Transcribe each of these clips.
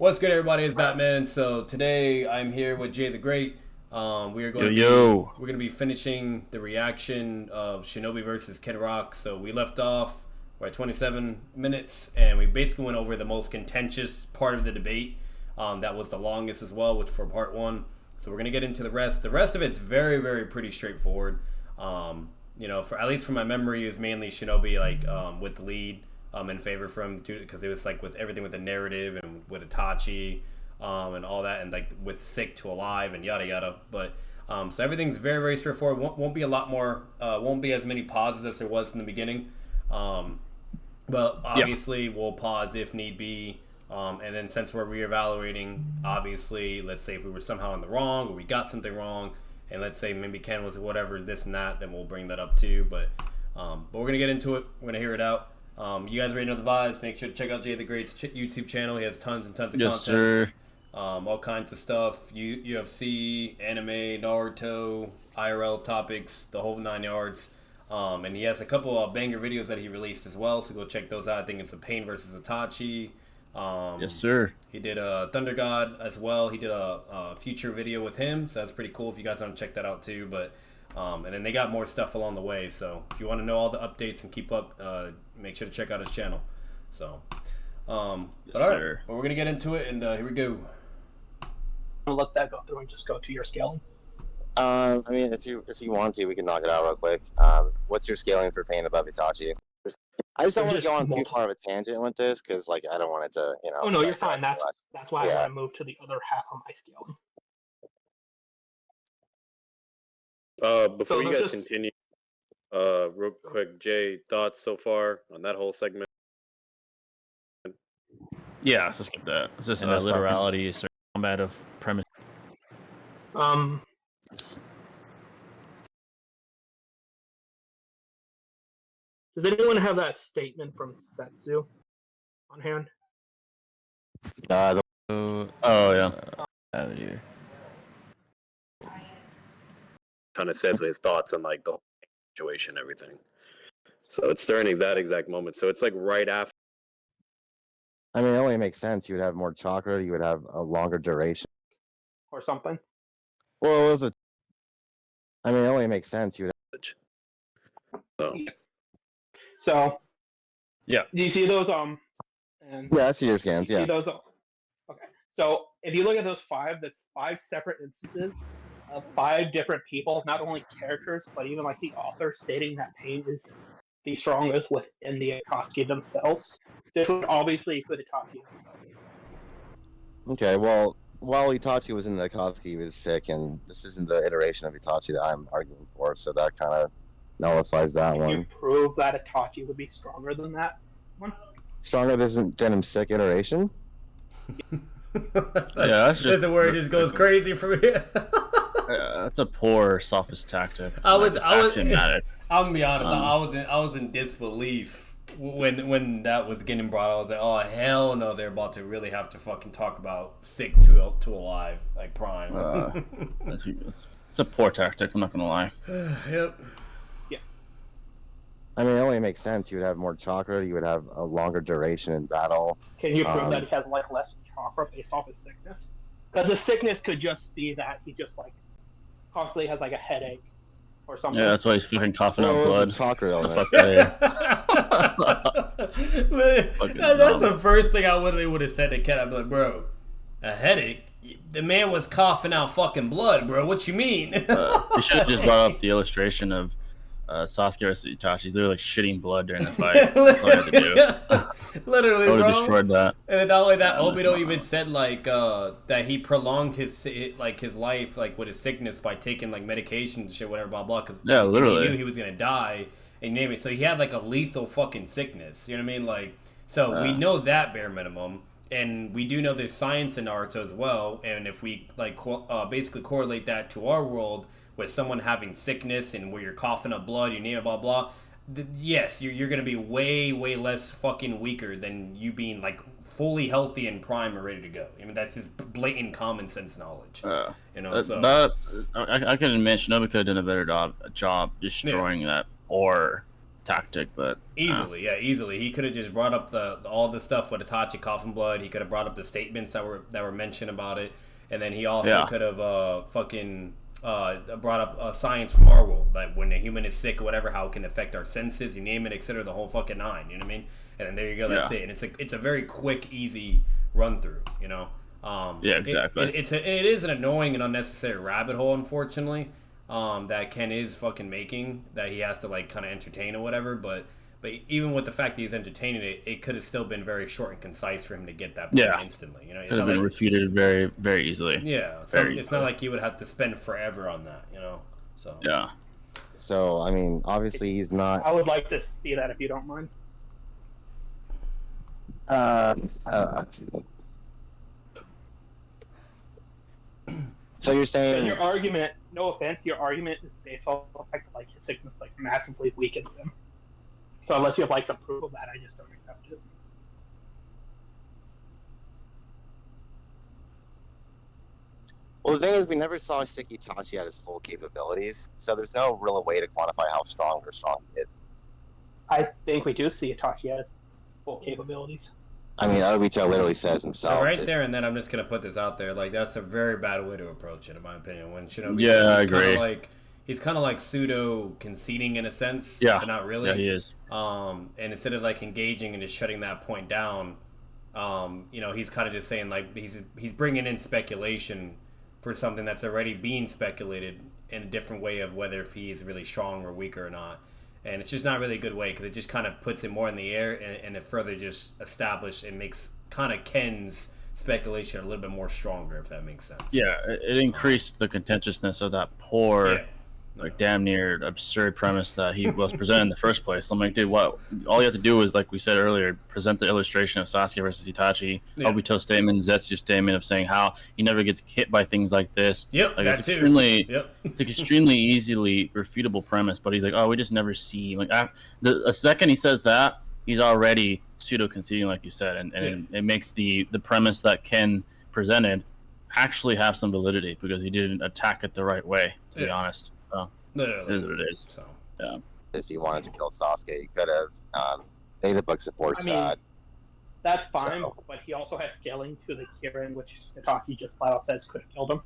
What's good, everybody? It's Batman. So today I'm here with Jay the Great. We are going we're going to be finishing the reaction of Shawnobi versus KENROCK. So we left off. We're at 27 minutes, and we basically went over the most contentious part of the debate. That was the longest as well, which for part one. So we're going to get into the rest. The rest of it's very, very pretty straightforward. For at least from my memory, it was mainly Shawnobi with the lead. In favor from because it was like with everything with the narrative and with Itachi and all that, and like with sick to alive and yada yada. But so everything's very, very straightforward. Won't be a lot more, won't be as many pauses as there was in the beginning. But obviously we'll pause if need be. And then since we're reevaluating, obviously, let's say if we were somehow in the wrong or we got something wrong, and let's say maybe Ken was whatever this and that, then we'll bring that up too. But we're gonna get into it. We're gonna hear it out. You guys already know the vibes. Make sure to check out Jay the Great's YouTube channel. He has tons and tons of content. Sir. All kinds of stuff. UFC, anime, Naruto, IRL topics, the whole 9 yards. And he has a couple of banger videos that he released as well, so go check those out. I think it's a Pain versus Itachi. Yes, sir. He did a Thunder God as well. He did a future video with him, so that's pretty cool if you guys want to check that out too. But and then they got more stuff along the way, so if you want to know all the updates and keep up, make sure to check out his channel. So Yes, but all right, sir. well, we're gonna get into it, and here we go. I'll let that go through and just go through your scaling. I mean, if you want to, we can knock it out real quick. What's your scaling for Pain above Itachi? I just don't want to go on too far of a tangent with this, because like I don't want it to, Oh no, you're fine. That's why Yeah. I want to move to the other half of my scaling. Before you guys continue, real quick, Jay, thoughts so far on that whole segment? Yeah, let's just skip that. It's just And that's literality, it's a combat of premise. Does anyone have that statement from Setsu on hand? Oh yeah. I have it here. Kind of says his thoughts on like the whole situation, everything. So it's during that exact moment. So it's like right after. I mean, it only makes sense. You would have more chakra. You would have a longer duration. Or something? Well, it was a. I mean, it only makes sense. You would. So So Yeah. do you see those and Yeah, I see your scans. you see Yeah. those okay. So if you look at those that's 5 separate instances of 5 different people, not only characters, but even like the author stating that Pain is the strongest within the Akatsuki themselves. This would obviously include Itachi himself. Okay. Well, while Itachi was in the Akatsuki, he was sick, and this isn't the iteration of Itachi that I'm arguing for. So that kind of nullifies that Can you one. prove that Itachi would be stronger than that one? Stronger than him sick iteration. That's just That's where it just goes crazy for me. that's a poor sophist tactic. I was axiomatic. I'm gonna be honest. I was in disbelief when that was getting brought. I was like, oh hell no, they're about to really have to fucking talk about sick to alive, like Prime. It's a poor tactic, I'm not gonna lie. Yep. I mean, it only makes sense. You would have more chakra. You would have a longer duration in battle. Can you prove that he has like less chakra based off his sickness? Because the sickness could just be that he just like constantly has like a headache or something. Yeah, that's why he's fucking coughing out Well, it blood. was a chakra illness. That's the first thing I literally would have said to Ken. I'd be like, bro, a headache? The man was coughing out fucking blood, bro. What you mean? You should have just brought up the illustration of Sasuke versus Itachi. He's literally like shitting blood during the fight. That's all you have to do. Literally, I would bro. have destroyed that. And then not only that, Obito even said like that he prolonged his life like with his sickness by taking like medications and shit, whatever, blah blah. Because Yeah, literally. he knew he was gonna die, and you name it. So he had like a lethal fucking sickness. You know what I mean? Like, so we know that bare minimum, and we do know there's science in Naruto as well. And if we like basically correlate that to our world with someone having sickness and where you're coughing up blood, you name it, blah blah. Yes, you're gonna be way less fucking weaker than you being like fully healthy and prime and ready to go. I mean, that's just blatant common sense knowledge. You know, I can admit Shinobi could have done a better job destroying that ore tactic, but easily. He could have just brought up all the stuff with Itachi coughing blood. He could have brought up the statements that were mentioned about it, and then he also could have brought up science from our world, like when a human is sick or whatever, how it can affect our senses, you name it, etc. The whole fucking nine. You know what I mean? And then there you go. That's it. And it's a very quick, easy run through. You know. Exactly. It is an annoying and unnecessary rabbit hole, unfortunately. That Ken is fucking making, that he has to like kind of entertain or whatever, but even with the fact that he's entertaining it could have still been very short and concise for him to get that point instantly. You know, could have been refuted very, very easily. Yeah, so it's not like he would have to spend forever on that. You know, so yeah. So I mean, obviously he's not. I would like to see that if you don't mind. So you're saying your argument? No offense, your argument is based on the fact that like his sickness like massively weakens him. So unless you have like some proof of that, I just don't accept it. Well, the thing is, we never saw Itachi at his full capabilities, so there's no real way to quantify how strong he is. I think we do see Itachi at his full capabilities. I mean, Obito literally says himself. So right there, and then I'm just gonna put this out there. Like that's a very bad way to approach it, in my opinion. When Shinobi, I agree. He's kind of like pseudo conceding in a sense, but not really. Yeah, he is. And instead of like engaging and just shutting that point down, you know, he's kind of just saying like he's bringing in speculation for something that's already being speculated in a different way of whether if he is really strong or weaker or not. And it's just not really a good way because it just kind of puts it more in the air and it further just establishes and makes kind of Ken's speculation a little bit more stronger, if that makes sense. Yeah, it increased the contentiousness of that poor, damn near absurd premise that he was presented in the first place. I'm like, dude, what? All you have to do is, like we said earlier, present the illustration of Sasuke versus Itachi, Obito's statement, Zetsu's statement of saying how he never gets hit by things like this. Yep, like, that it's too. It's an extremely easily refutable premise, but he's like, oh, we just never see. Like, a second he says that, he's already pseudo conceding, like you said, and it makes the premise that Ken presented actually have some validity because he didn't attack it the right way, to be honest. So it is what it is. So yeah. If he wanted to kill Sasuke, he could have. Data book supports that. That's fine, but he also has scaling to the Kirin, which Itachi just flat out says could have killed him,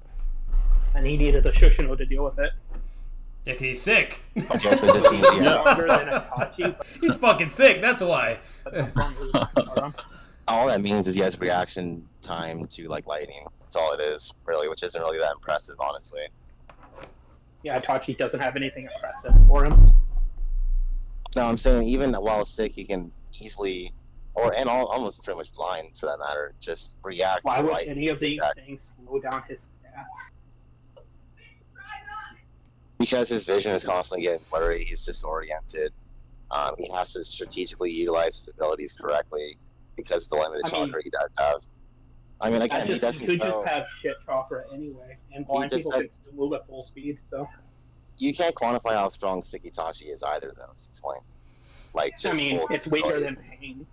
and he needed the Shushino to deal with it. Yeah, he's sick. Okay, so this seems longer than Itachi. He's fucking sick. That's why. All that means is he has reaction time to like lightning. That's all it is, really, which isn't really that impressive, honestly. Yeah, Itachi doesn't have anything impressive for him. No, I'm saying even while sick, he can easily, almost pretty much blind for that matter, just react. Why to would lightning. any of these things slow down his stats? Because his vision is constantly getting blurry, he's disoriented. He has to strategically utilize his abilities correctly because of the limited chakra he does have. I mean, again, he doesn't. You just have shit chakra anyway, and blind people can still move at full speed. So you can't quantify how strong Itachi is either, though. It's like just I mean, it's weaker than Pain.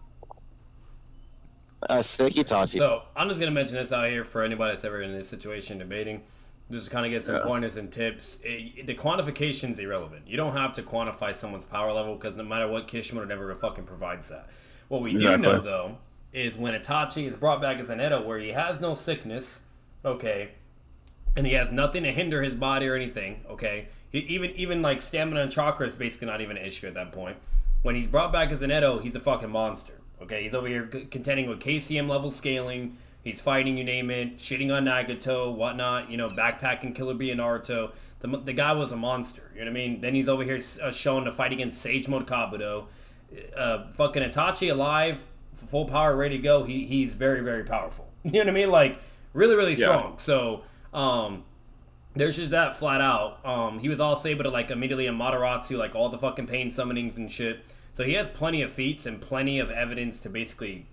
Itachi. So I'm just gonna mention this out here for anybody that's ever in this situation debating. Just to kind of get some pointers and tips. The quantification's irrelevant. You don't have to quantify someone's power level because no matter what, Kishimoto never fucking provides that. What we do know, though, is when Itachi is brought back as an Edo where he has no sickness, okay, and he has nothing to hinder his body or anything, okay, even like stamina and chakra is basically not even an issue at that point. When he's brought back as an Edo, he's a fucking monster, okay? He's over here contending with KCM level scaling. He's fighting, you name it, shitting on Nagato, whatnot, you know, backpacking Killer Bee and Naruto. The guy was a monster, you know what I mean? Then he's over here shown to fight against Sage Mode Kabuto. Fucking Itachi alive, full power, ready to go. He's very, very powerful. You know what I mean? Like, really, really strong. So, there's just that flat out. He was also able to, like, immediately in Mataratsu, like, all the fucking pain summonings and shit. So he has plenty of feats and plenty of evidence to basically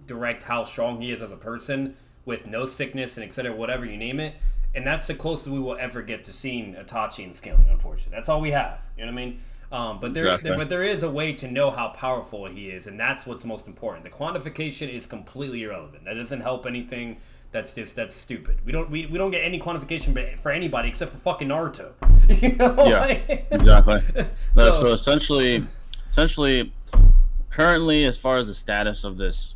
direct how strong he is as a person with no sickness and etc. whatever you name it, and that's the closest we will ever get to seeing Itachi in scaling. Unfortunately, that's all we have. You know what I mean? But there is a way to know how powerful he is, and that's what's most important. The quantification is completely irrelevant. That doesn't help anything. That's stupid. We don't get any quantification for anybody except for fucking Naruto. You know? Yeah, exactly. So essentially, essentially, currently, as far as the status of this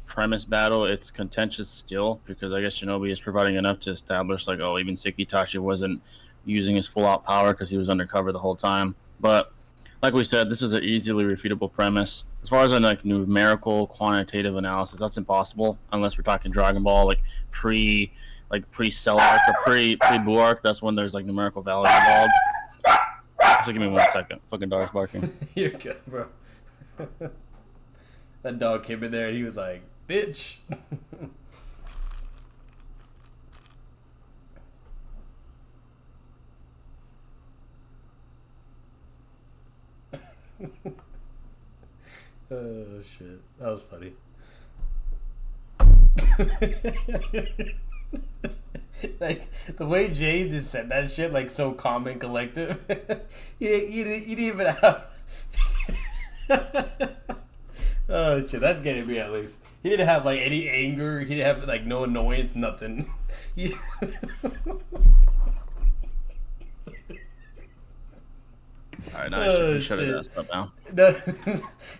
premise battle, it's contentious still because I guess Shinobi is providing enough to establish like, oh, even Sekitachi wasn't using his full out power because he was undercover the whole time. But like we said, this is an easily refutable premise. As far as a like numerical quantitative analysis, that's impossible unless we're talking Dragon Ball, like pre Cell arc or pre Buu arc. That's when there's like numerical value involved. Actually, give me 1 second. Fucking dog's barking. You're good, bro. That dog came in there and he was like, bitch. Oh shit, that was funny. Like the way Jay just said that shit, like so calm and collective. he didn't even have. Oh shit, that's getting me at least. He didn't have like any anger. He didn't have like no annoyance, nothing. Alright, now I should shut it up now.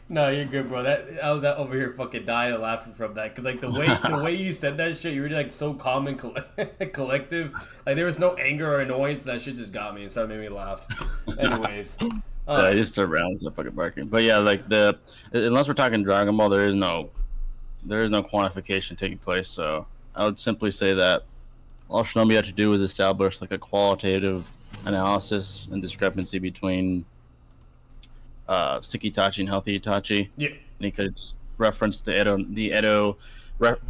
No, you're good, bro. I was over here fucking dying and laughing from that because like the way you said that shit, you were like so calm and collective. Like there was no anger or annoyance. That shit just got me and started making me laugh. Anyways, I just turned around and started fucking barking. But yeah, like unless we're talking Dragon Ball, there is no quantification taking place. So I would simply say that all Shinobi had to do was establish like a qualitative analysis and discrepancy between sick Itachi and healthy Itachi. Yeah. And he could have just referenced the Edo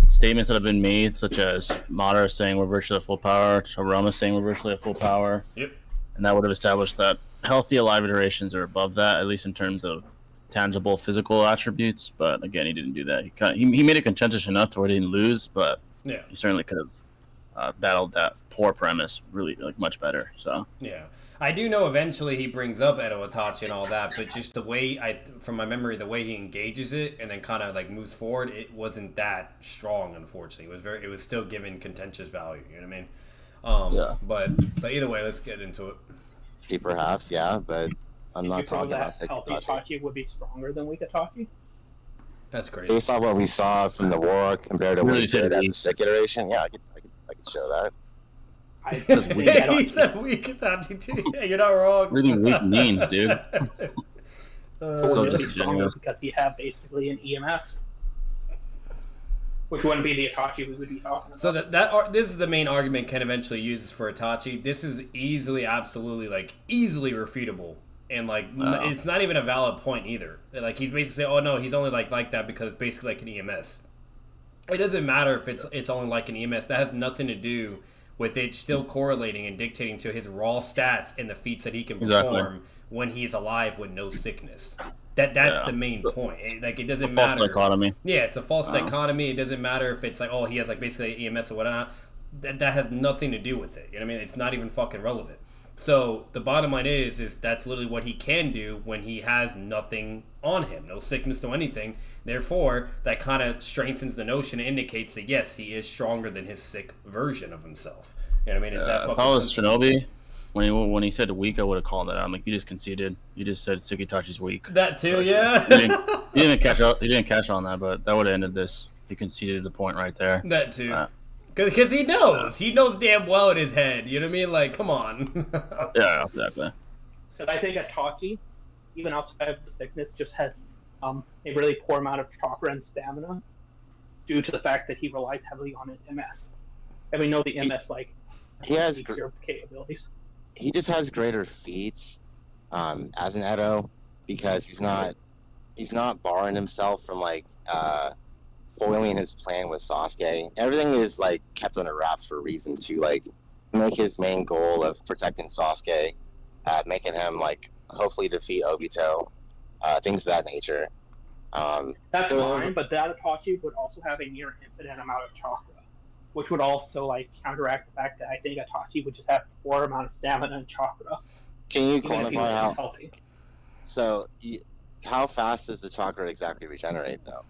statements that have been made, such as Madara saying we're virtually at full power, Haruma saying we're virtually at full power. Yep. And that would have established that healthy alive iterations are above that, at least in terms of tangible physical attributes. But again, he didn't do that. He made it contentious enough to where he didn't lose, but yeah, he certainly could have battled that poor premise really like much better. So yeah, I do know eventually he brings up Edo Itachi and all that, but just the way from my memory, the way he engages it and then kind of like moves forward, it wasn't that strong. Unfortunately, it was still given contentious value. You know what I mean? Yeah. But either way, let's get into it. Perhaps, yeah, but I'm not talking about healthy Itachi would be stronger than weak Itachi. That's crazy. Based on what we saw from the war compared to what he did as a sick iteration, yeah, I could show that. He said weak Itachi too. Yeah, you're not wrong. Really weak means, dude. So really stronger because he have basically an EMS, which wouldn't be the Itachi we would be talking about. So this is the main argument Ken eventually uses for Itachi. This is absolutely easily refutable, and it's not even a valid point either. Like he's basically saying, oh no, he's only like that because it's basically like an EMS. It doesn't matter if it's only like an EMS. That has nothing to do with it still correlating and dictating to his raw stats and the feats that he can perform when he's alive with no sickness. That's the main point. It doesn't matter. False dichotomy. Yeah, it's a false dichotomy. It doesn't matter if it's like, oh, he has like basically an EMS or whatnot. That has nothing to do with it. You know what I mean? It's not even fucking relevant. So the bottom line is that's literally what he can do when he has nothing on him, no sickness, no anything. Therefore, that kind of strengthens the notion and indicates that yes, he is stronger than his sick version of himself. You know what I mean? If I was Shinobi, when he said weak, I would have called that out. I'm like, you just conceded. You just said Sekitachi's weak. That too, yeah. He didn't catch on that, but that would have ended this. He conceded the point right there. That too. Because he knows damn well in his head. You know what I mean? Like, come on. Yeah, exactly. Because I think Itachi, even outside of the sickness, just has a really poor amount of chakra and stamina due to the fact that he relies heavily on his MS. And we know the MS he has capabilities. He just has greater feats as an Edo because he's not barring himself from foiling his plan with Sasuke. Everything is kept under wraps for a reason to make his main goal of protecting Sasuke, making him hopefully defeat Obito, things of that nature. That's fine, but that Itachi would also have a near infinite amount of chakra, which would also counteract the fact that I think Itachi would just have a poor amount of stamina and chakra. Can you quantify how healthy? So, how fast does the chakra exactly regenerate, though?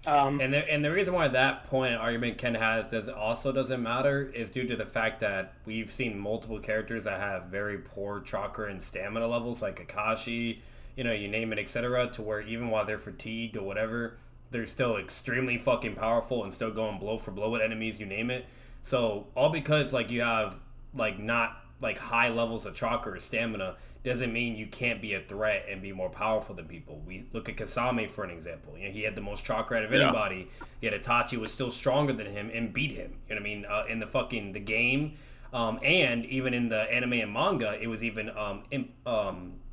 And the reason why that point and argument Ken has doesn't matter is due to the fact that we've seen multiple characters that have very poor chakra and stamina levels, like Kakashi. you know, you name it, etc. To where even while they're fatigued or whatever, they're still extremely fucking powerful and still going blow for blow with enemies, you name it. So all because like you have like not like high levels of chakra or stamina doesn't mean you can't be a threat and be more powerful than people. We look at Kasame for an example. You know, he had the most chakra out of anybody, yet Itachi was still stronger than him and beat him. You know what I mean? In the game, and even in the anime and manga, it was even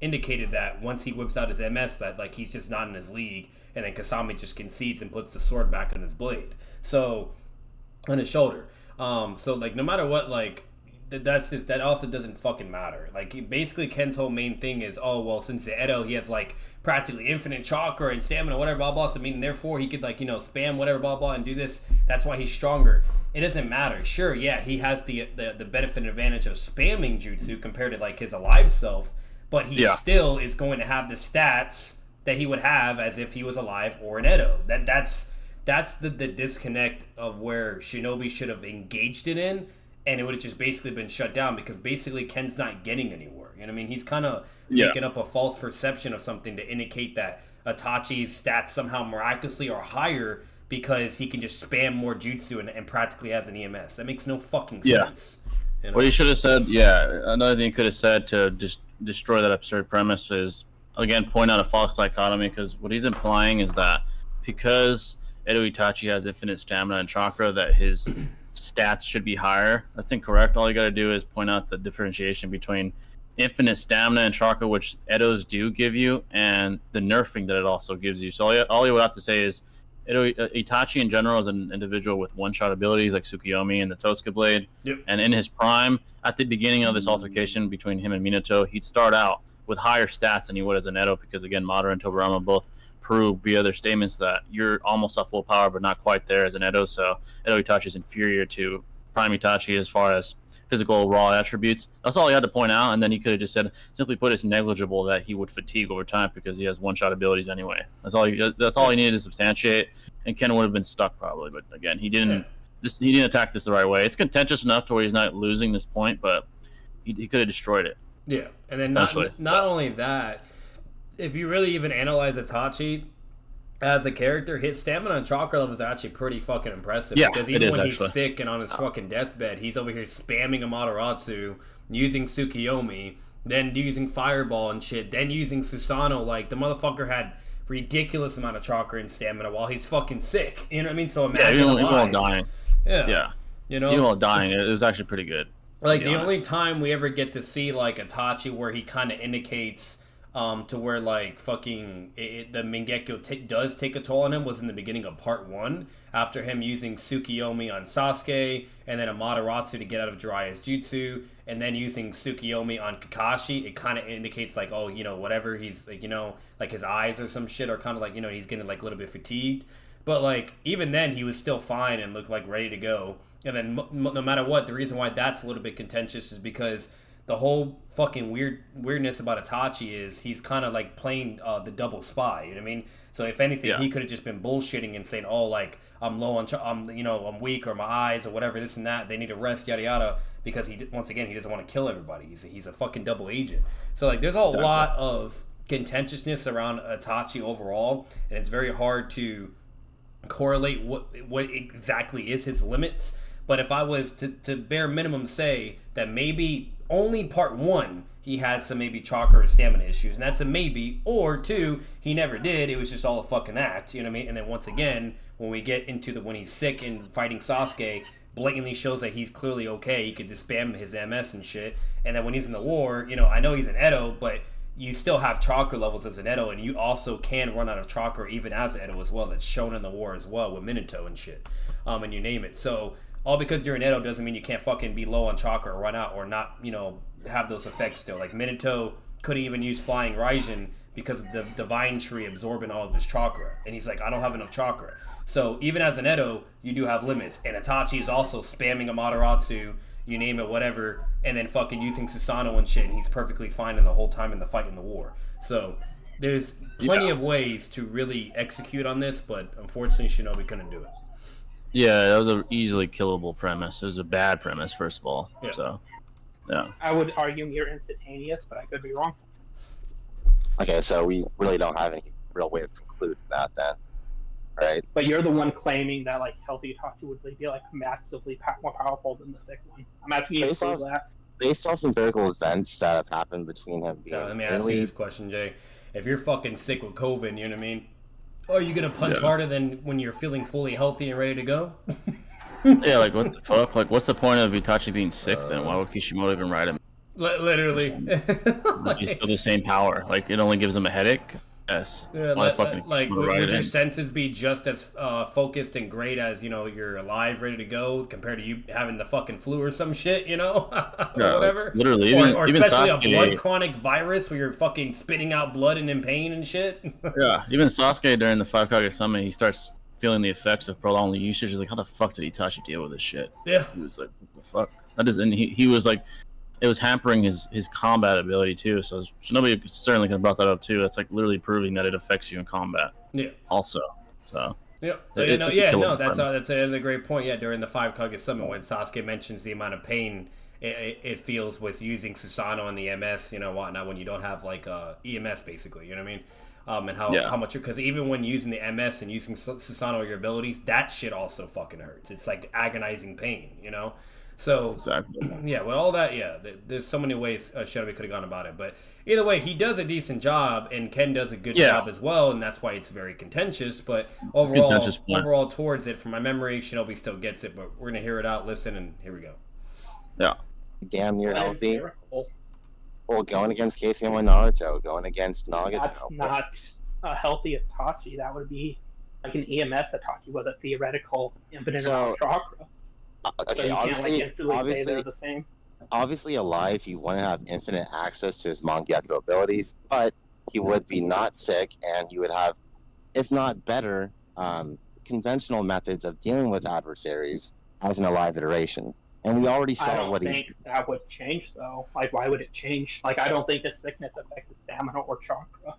indicated that once he whips out his MS, that like he's just not in his league, and then Kasame just concedes and puts the sword back on his blade, so on his shoulder. So like no matter what, like that also doesn't fucking matter. Like basically Ken's whole main thing is, oh well, since the Edo he has like practically infinite chakra and stamina, whatever, blah blah. So I mean, therefore he could like, you know, spam whatever, blah blah, and do this. That's why he's stronger. It doesn't matter. Sure, yeah, he has the benefit and advantage of spamming jutsu compared to like his alive self, but he still is going to have the stats that he would have as if he was alive or an Edo. That's the disconnect of where Shinobi should have engaged it in, and it would have just basically been shut down because basically Ken's not getting anywhere. You know what I mean? He's kind of making up a false perception of something to indicate that Itachi's stats somehow miraculously are higher because he can just spam more jutsu and practically has an EMS. That makes no fucking sense. You know? What he should have said, another thing he could have said to just destroy that absurd premise is, again, point out a false dichotomy, because what he's implying is that because Edo Itachi has infinite stamina and chakra, that his stats should be higher. That's incorrect. All you got to do is point out the differentiation between infinite stamina and chakra, which Edos do give you, and the nerfing that it also gives you. So all you would have to say is Itachi in general is an individual with one-shot abilities like Tsukiyomi and the Tosuke Blade. Yep. And in his prime, at the beginning of this altercation between him and Minato, he'd start out with higher stats than he would as an Edo, because again, Madara and Tobirama both prove via their statements that you're almost at full power but not quite there as an Edo. So Edo Itachi is inferior to Prime Itachi as far as physical raw attributes. That's all he had to point out, and then he could have just said, simply put, it's negligible that he would fatigue over time because he has one-shot abilities anyway. That's all he needed to substantiate, and Ken would have been stuck probably. But again, he didn't attack this the right way. It's contentious enough to where he's not losing this point, but he could have destroyed it. Yeah, and then not only that, if you really even analyze Itachi as a character, his stamina and chakra levels are actually pretty fucking impressive. Yeah, because even when he's sick and on his fucking deathbed, he's over here spamming Amaterasu, using Tsukiyomi, then using Fireball and shit, then using Susanoo. Like, the motherfucker had ridiculous amount of chakra and stamina while he's fucking sick. You know what I mean? So imagine even while dying. Yeah. You know? Even while dying, it was actually pretty good. Like, the only time we ever get to see, like, Itachi where he kind of indicates to where like fucking the Mingekyo does take a toll on him was in the beginning of part 1, after him using Tsukiyomi on Sasuke, and then Amaterasu to get out of Jiraiya's jutsu, and then using Tsukiyomi on Kakashi. It kind of indicates like, oh, you know, whatever, he's like, you know, like his eyes or some shit are kind of like, you know, he's getting like a little bit fatigued, but like even then he was still fine and looked like ready to go. And then no matter what, the reason why that's a little bit contentious is because the whole fucking weirdness about Itachi is he's kind of like playing the double spy. You know what I mean? So if anything, he could have just been bullshitting and saying, "Oh, like I'm low on, I'm weak, or my eyes, or whatever, this and that. They need to rest, yada yada." Because he doesn't want to kill everybody. He's a fucking double agent. So like, there's a lot of contentiousness around Itachi overall, and it's very hard to correlate what exactly is his limits. But if I was to bare minimum say that maybe only part 1 he had some maybe chakra or stamina issues, and that's a maybe, or 2 he never did, it was just all a fucking act, you know what I mean? And then once again, when we get into when he's sick and fighting Sasuke, blatantly shows that he's clearly okay, he could just spam his MS and shit. And then when he's in the war, you know, I know he's an Edo, but you still have chakra levels as an Edo, and you also can run out of chakra even as an Edo as well. That's shown in the war as well with Minato and shit, and you name it. So all because you're an Edo doesn't mean you can't fucking be low on chakra or run out or not, you know, have those effects still. Like Minato couldn't even use Flying Raijin because of the Divine Tree absorbing all of his chakra. And he's like, I don't have enough chakra. So even as an Edo, you do have limits. And Itachi is also spamming Amaterasu, you name it, whatever, and then fucking using Susanoo and shit, and he's perfectly fine in the whole time in the fight in the war. So there's plenty of ways to really execute on this, but unfortunately Shinobi couldn't do it. Yeah, that was an easily killable premise. It was a bad premise, first of all. Yeah. So, yeah. I would argue near instantaneous, but I could be wrong. Okay, so we really don't have any real way of concluding that then, right? But you're the one claiming that like healthy Itachi would be like massively more powerful than the sick one. I'm asking you to prove that. Based off empirical events that have happened between him being. Let me ask you this question, Jay. If you're fucking sick with COVID, you know what I mean? Are you gonna punch harder than when you're feeling fully healthy and ready to go? Yeah, like what the fuck? Like, what's the point of Itachi being sick then? Why would Kishimoto even ride him? Literally. He's still the same power. Like, it only gives him a headache. Yes. Yeah, like would your senses be just as focused and great as, you know, you're alive, ready to go, compared to you having the fucking flu or some shit, you know, or whatever. Literally, or especially Sasuke, a blood chronic virus where you're fucking spitting out blood and in pain and shit. Yeah, even Sasuke during the 5 Kage Summit, he starts feeling the effects of prolonged usage. He's like, how the fuck did Itachi deal with this shit? Yeah, he was like, what the fuck? That is, and he was like. It was hampering his combat ability too. So Shinobi certainly could have brought that up too. That's like literally proving that it affects you in combat. Yeah. Also, so. Yeah. That's another great point. Yeah, during the 5 Kage Summit, when Sasuke mentions the amount of pain it feels with using Susanoo and the MS, you know, whatnot, when you don't have like EMS basically, you know what I mean? And how much, because even when using the MS and using Susanoo or your abilities, that shit also fucking hurts. It's like agonizing pain, you know. So, exactly. Yeah, with all that, yeah, there's so many ways Shinobi could have gone about it. But either way, he does a decent job, and Ken does a good job as well, and that's why it's very contentious. But overall towards it, from my memory, Shinobi still gets it. But we're going to hear it out, listen, and here we go. Yeah. Damn near healthy. Well, going against Casey and Naruto, going against Nagato. That's not a healthy Itachi. That would be like an EMS Itachi with a theoretical infinite amount of chakra. Okay, so obviously alive, he wouldn't have infinite access to his Mangekyo abilities, but he would be not sick, and he would have, if not better, conventional methods of dealing with adversaries as an alive iteration. And we already saw I don't think that would change, though. Like, why would it change? Like, I don't think the sickness affects his stamina or chakra.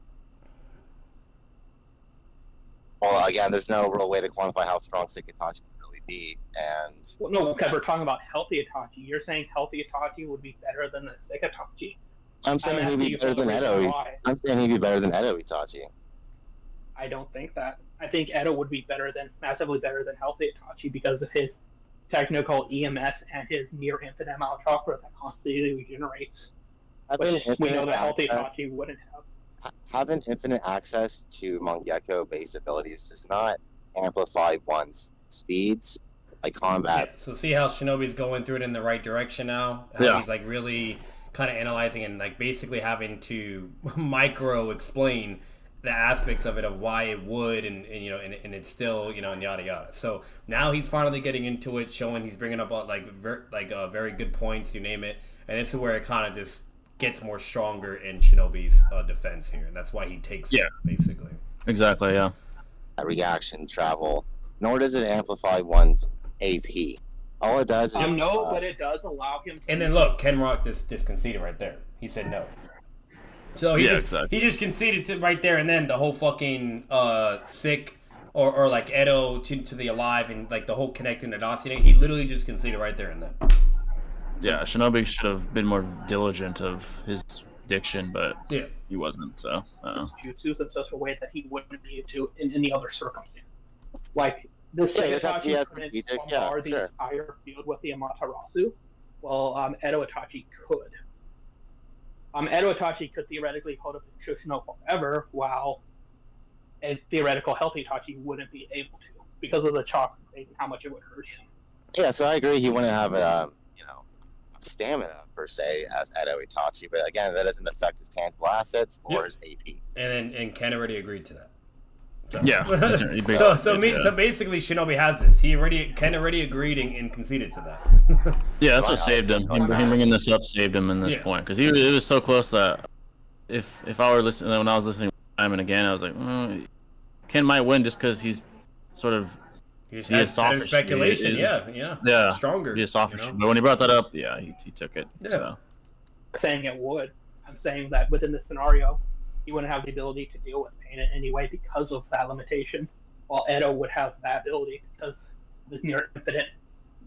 Well, again, there's no real way to quantify how strong sick Itachi would really be, and... Well, no, because we're talking about healthy Itachi. You're saying healthy Itachi would be better than the sick Itachi. I'm saying he'd be better than Edo. I'm saying he'd be better than Edo Itachi. I don't think that. I think Edo would be massively better than healthy Itachi because of his technical EMS and his near infinite amount of chakra that constantly regenerates. Which we know that healthy Itachi wouldn't have. Having infinite access to Mangekyo-based abilities does not amplify one's speeds, like combat. Yeah, so see how Shinobi's going through it in the right direction now? How he's like really kind of analyzing and like basically having to micro explain the aspects of it, of why it would, and you know, and it's still, you know, and yada yada. So now he's finally getting into it, showing he's bringing up very good points, you name it, and this is where it kind of just gets more stronger in Shinobi's defense here, and that's why he takes it, basically. Exactly, yeah. Reaction travel, nor does it amplify one's AP. All it does is no, but it does allow him to... And then look, Kenrock just conceded right there. He said no. So he just conceded to right there, and then the whole fucking sick or like Edo to the alive, and like the whole connecting the dots. He literally just conceded right there and then. Yeah, Shinobi should have been more diligent of his diction, but he wasn't. So jutsus in such a way that he wouldn't be able to in any other circumstance. Like the Itachi couldn't bombard the entire field with the Amaterasu, while Edo Itachi could. Edo Itachi could theoretically hold up his Kushino forever, while a theoretical healthy Itachi wouldn't be able to because of the chakra and how much it would hurt him. Yeah, so I agree. He wouldn't have stamina per se as Edo Itachi, but again, that doesn't affect his tangible assets or his AP. And Ken already agreed to that. So. Yeah. So basically, Shinobi has this. Ken already agreed and conceded to that. Yeah, that's what saved him. Him bringing this up saved him in this point, because it was so close that if I were listening, when I was listening time and again, I was like, Ken might win just because he's sort of. Speculation, yeah, stronger. Be sophistry, but when he brought that up, he took it. Yeah. So. I'm saying it would. I'm saying that within this scenario, he wouldn't have the ability to deal with pain in any way because of that limitation, while Edo would have that ability because of his near infinite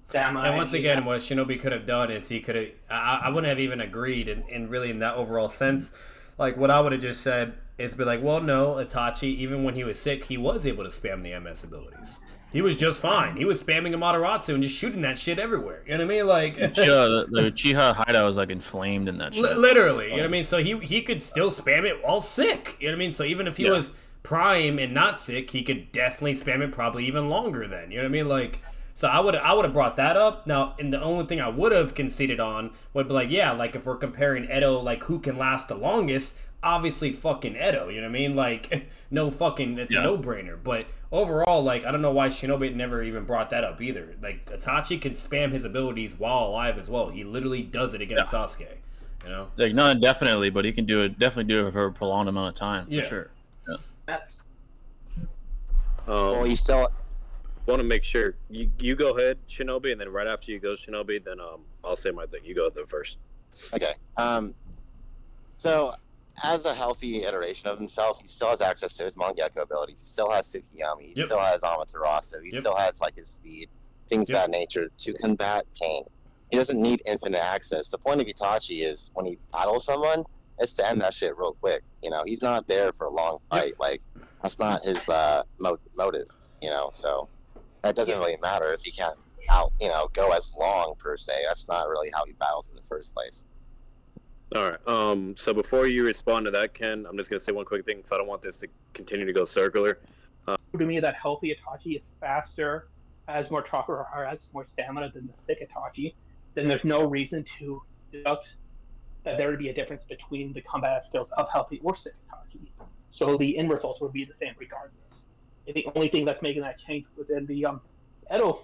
stamina. And once again, what Shinobi could have done is he could have. I wouldn't have even agreed, and really in that overall sense. like what I would have just said is be like, well, no, Itachi, even when he was sick, he was able to spam the MS abilities. He was just fine. He was spamming Amaterasu and just shooting that shit everywhere. You know what I mean? Like the Uchiha hideout was like inflamed in that shit. Literally, you know what I mean? So he could still spam it while sick. You know what I mean? So even if he was prime and not sick, he could definitely spam it probably even longer then. You know what I mean? Like, so I would have brought that up. Now, and the only thing I would have conceded on would be like, yeah, like if we're comparing Edo, like who can last the longest, obviously fucking Edo, you know what I mean? Like, no fucking, it's a no-brainer. But overall, like, I don't know why Shinobi never even brought that up either. Like, Itachi can spam his abilities while alive as well. He literally does it against Sasuke, you know? Like, not indefinitely, but he can definitely do it for a prolonged amount of time, for sure. Yeah. That's... Well, you still... want to make sure. You go ahead, Shinobi, and then right after you go, Shinobi, then I'll say my thing. You go there first. Okay. So... as a healthy iteration of himself, he still has access to his Mangekyo abilities. He still has Tsukiyami. He still has Amaterasu. He still has like his speed, things of that nature to combat pain. He doesn't need infinite access. The point of Itachi is when he battles someone, is to end that shit real quick. You know, he's not there for a long fight. Like that's not his motive. You know, so that doesn't really matter if he can't go as long per se. That's not really how he battles in the first place. All right. So before you respond to that, Ken, I'm just gonna say one quick thing because I don't want this to continue to go circular. To me, that healthy Itachi is faster, has more chakra, or has more stamina than the sick Itachi. Then there's no reason to deduct that there would be a difference between the combat skills of healthy or sick Itachi. So the end results would be the same regardless. And the only thing that's making that change within the Edo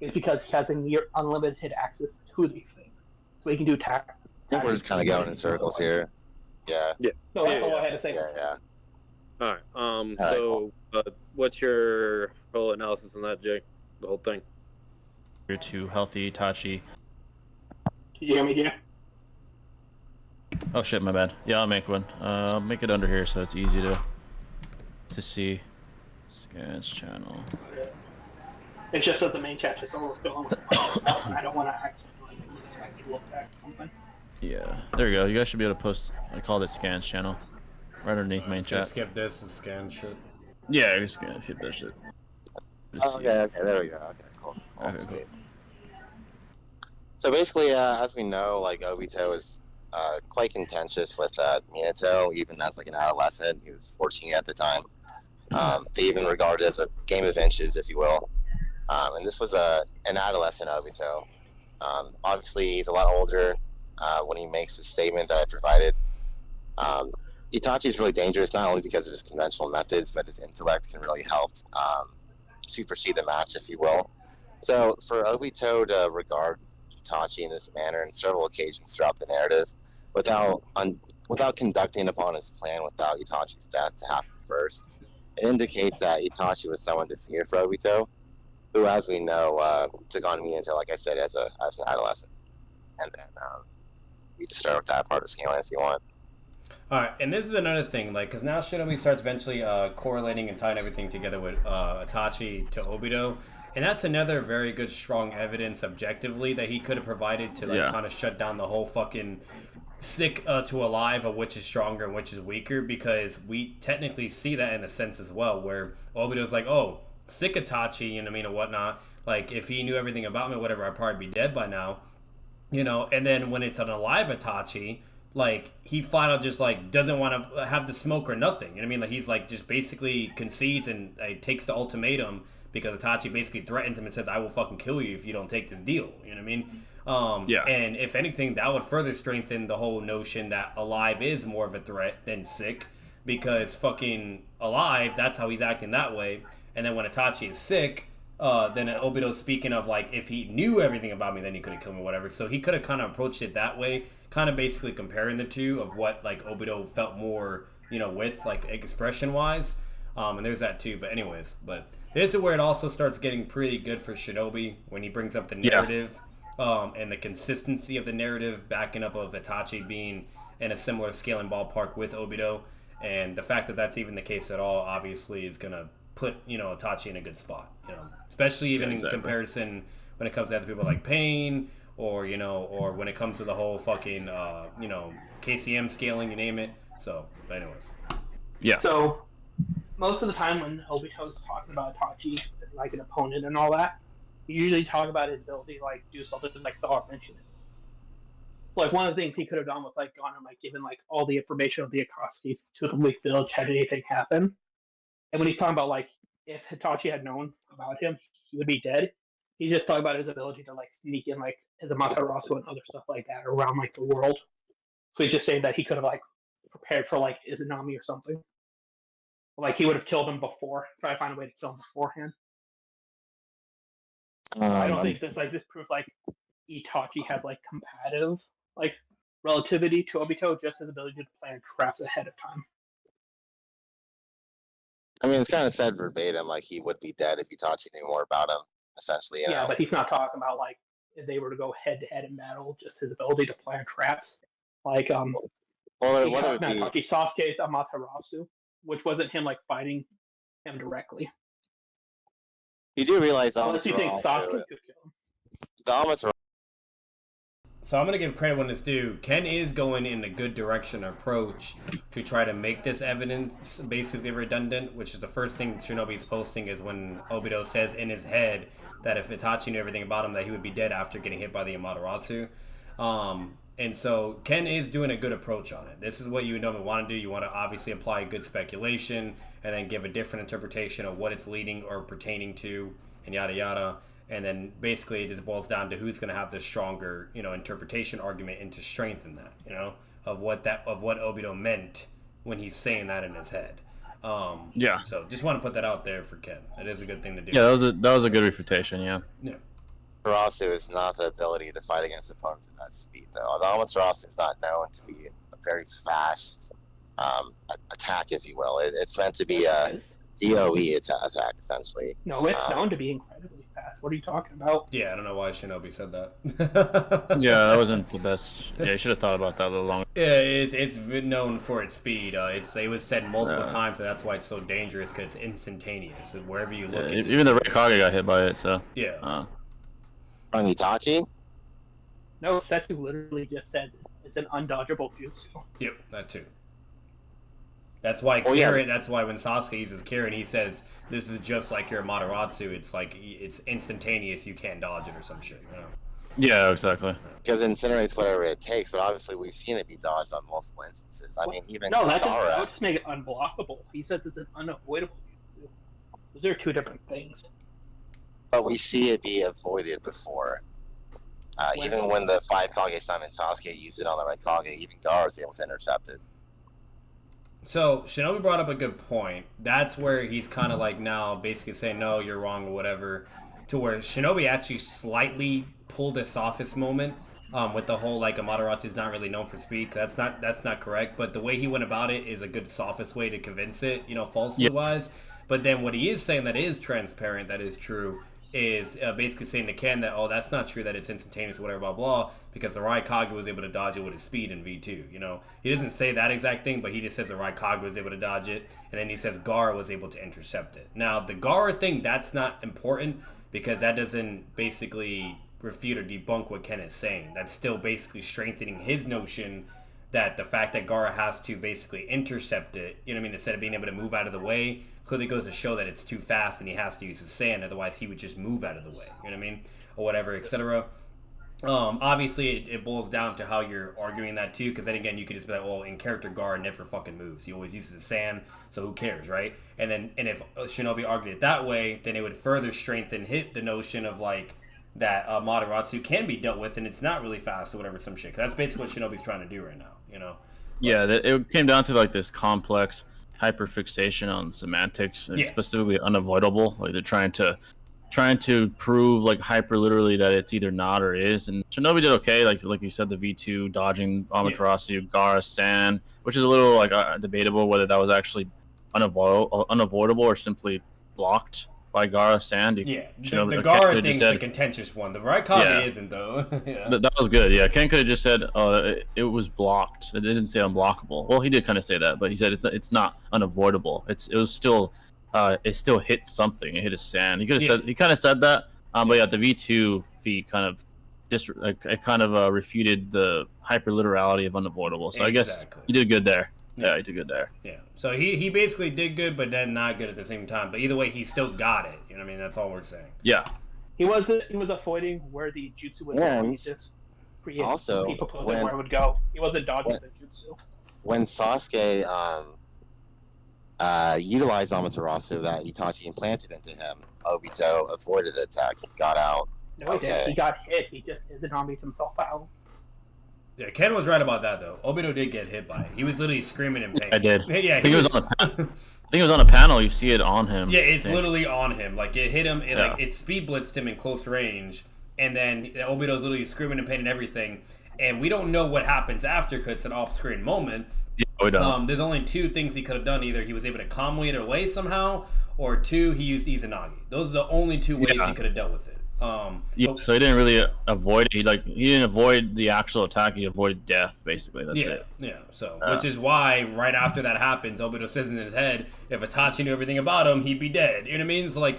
is because he has a near unlimited access to these things, so he can do attack. I think we're just kind of going in circles here. Yeah. No, that's all I had to say. Yeah. All right. So, what's your whole analysis on that, Jay? The whole thing. You're too healthy, Itachi. Did you hear me, Jay? Oh shit, my bad. Yeah, I'll make one. I'll make it under here so it's easy to see. Scans channel. It's just that the main chat's just overfilling with stuff, and I don't want to accidentally look back or something. Yeah, there you go. You guys should be able to post. I called it scans channel, right underneath main chat. Skip this and scan shit. Yeah, just skip that shit. Okay, there we go. Okay, cool. Okay, cool. So basically, as we know, like Obito is quite contentious with Minato, even as like an adolescent. He was 14 at the time. They even regard it as a game of inches, if you will. And this was an adolescent Obito. Obviously, he's a lot older. When he makes his statement that I provided, Itachi is really dangerous not only because of his conventional methods, but his intellect can really help supersede the match, if you will. So for Obito to regard Itachi in this manner on several occasions throughout the narrative, without conducting upon his plan, without Itachi's death to happen first, it indicates that Itachi was someone to fear for Obito, who, as we know, took on Minato, like I said, as an adolescent. And then you can start with that part of scaling if you want. All right, and this is another thing, like, because now Shinobi starts eventually correlating and tying everything together with Itachi to Obito, and that's another very good, strong evidence objectively that he could have provided to, like, kind of shut down the whole fucking sick to alive of which is stronger and which is weaker, because we technically see that in a sense as well, where Obito's like, oh, sick Itachi, you know what I mean, and whatnot, like, if he knew everything about me, whatever, I'd probably be dead by now. You know, and then when it's an alive Itachi, like, he flat out just, like, doesn't want to have the smoke or nothing. You know what I mean? Like, he's, like, just basically concedes and takes the ultimatum because Itachi basically threatens him and says, I will fucking kill you if you don't take this deal. You know what I mean? And if anything, that would further strengthen the whole notion that alive is more of a threat than sick, because fucking alive, that's how he's acting that way. And then when Itachi is sick, then Obito's speaking of, like, if he knew everything about me, then he could have killed me or whatever. So he could have kind of approached it that way, kind of basically comparing the two of what, like, Obito felt more, you know, with, like, expression-wise. And there's that too. But anyways, but this is where it also starts getting pretty good for Shinobi when he brings up the narrative and the consistency of the narrative backing up of Itachi being in a similar scale and ballpark with Obito. And the fact that that's even the case at all, obviously, is going to put, you know, Itachi in a good spot, you know, especially even in comparison when it comes to other people like Pain or or when it comes to the whole fucking KCM scaling, you name it. So, but anyways, yeah. So most of the time when Obito's talking about Itachi, like an opponent and all that, he usually talk about his ability to like do something like the mentioned. So like one of the things he could have done was like gone and like given like all the information of the atrocities to the Bleak Village had anything happen. And when he's talking about like if Hitachi had known about him, he would be dead. He's just talking about his ability to like sneak in like his Amaterasu and other stuff like that around like the world. So he's just saying that he could have like prepared for like Izanami or something. Like he would have killed him before, try to find a way to kill him beforehand. I don't think this proves like Itachi has like competitive like relativity to Obito, just his ability to plan traps ahead of time. I mean, it's kind of said verbatim, like he would be dead if Itachi knew more about him. Essentially, you know? But he's not talking about like if they were to go head to head in battle, just his ability to plan traps. Like Itachi, Sasuke's Amaterasu, which wasn't him like fighting him directly. You do realize unless you think Sasuke could kill him. The Amaterasu. So I'm going to give credit when it's due. Ken is going in a good direction approach to try to make this evidence basically redundant, which is the first thing Shinobi's posting is when Obito says in his head that if Itachi knew everything about him, that he would be dead after getting hit by the Amaterasu. And so Ken is doing a good approach on it. This is what you normally want to do. You want to obviously apply good speculation and then give a different interpretation of what it's leading or pertaining to and yada yada. And then basically it just boils down to who's going to have the stronger, interpretation argument and to strengthen that, of what Obito meant when he's saying that in his head. Yeah. So just want to put that out there for Ken. It is a good thing to do. Yeah, that was a good refutation. Yeah. Yeah. Amaterasu is not the ability to fight against opponents at that speed, though. The Amaterasu is not known to be a very fast attack, if you will. It's meant to be a DOE attack, essentially. No, it's known to be incredibly fast. What are you talking about? Yeah, I don't know why Shinobi said that. Yeah, that wasn't the best. Yeah, you should have thought about that a little longer. Yeah, it's known for its speed. It was said multiple times that that's why it's so dangerous, because it's instantaneous. And wherever you look, even the Raikage got hit by it. So yeah. From Itachi? No, Setsu literally just says it's an undodgeable jutsu. Yep, that too. That's why Kirin. That's why when Sasuke uses Kirin, he says this is just like your Amaterasu. It's like it's instantaneous. You can't dodge it or some shit. Yeah, exactly. Because it incinerates whatever it takes, but obviously we've seen it be dodged on multiple instances. I mean, even that just make it unblockable. He says it's an unavoidable jutsu. Those are two different things. But we see it be avoided before. Even when the 5 Kage summoned Sasuke used it on the Raikage, even Gaara was able to intercept it. So Shinobi brought up a good point. That's where he's kind of like now basically saying no, you're wrong or whatever. To where Shinobi actually slightly pulled a sophist moment with the whole like Amaterasu is not really known for speed. That's not correct. But the way he went about it is a good sophist way to convince it, falsely wise. But then what he is saying that is transparent, that is true, is basically saying to Ken that, oh, that's not true, that it's instantaneous, whatever, blah, blah, because the Raikage was able to dodge it with his speed in V2, He doesn't say that exact thing, but he just says the Raikage was able to dodge it, and then he says Gaara was able to intercept it. Now, the Gaara thing, that's not important, because that doesn't basically refute or debunk what Ken is saying. That's still basically strengthening his notion that the fact that Gaara has to basically intercept it, instead of being able to move out of the way, clearly goes to show that it's too fast and he has to use his sand, otherwise he would just move out of the way, or whatever, etc. Obviously it boils down to how you're arguing that too, because then again you could just be like, well, in character Gaara never fucking moves, he always uses his sand, so who cares, right? And if Shinobi argued it that way, then it would further strengthen the notion of like that Amaterasu can be dealt with and it's not really fast or whatever, some shit. That's basically what Shinobi's trying to do right now, Yeah, it came down to like this complex hyperfixation on semantics, specifically unavoidable. Like they're trying to prove like hyper literally that it's either not or is. And Shinobi did okay, like you said, the V2 dodging Amaterasu, Gaara, Sand, which is a little like debatable whether that was actually unavoidable or simply blocked by Gaara, Sand. The Gaara thing's the contentious one. The Raikage isn't, though. That was good. Yeah, Ken could have just said it was blocked. It didn't say unblockable. Well, he did kind of say that, but he said it's not unavoidable. It still hit something. It hit a Sand. He could have said, he kind of said that. But yeah, the V2 feat kind of just it kind of refuted the hyperliterality of unavoidable. So I guess Exactly. you did good there. Yeah, you did good there. Yeah. So he basically did good, but then not good at the same time. But either way, he still got it. You know what I mean? That's all we're saying. Yeah. He was avoiding where the jutsu was going. He just also he proposed where it would go. He wasn't dodging the jutsu. When Sasuke utilized Amaterasu that Itachi implanted into him, Obito avoided the attack. He got out. No, he didn't. He got hit. He just Izanami'd himself out. Yeah, Ken was right about that though. Obito did get hit by it. He was literally screaming in pain. I did. Yeah, I think it was on a panel. You see it on him. Yeah, it's literally on him. Like it hit him. Like it speed blitzed him in close range, and then Obito's literally screaming in pain and everything. And we don't know what happens after because it's an off-screen moment. Yeah, we don't. There's only two things he could have done. Either he was able to calmly it away somehow, or two, he used Izanagi. Those are the only two ways he could have dealt with it. So he didn't really avoid it. He didn't avoid the actual attack. He avoided death, basically. That's it. Yeah. So, which is why right after that happens, Obito says in his head, if Itachi knew everything about him, he'd be dead. You know what I mean? So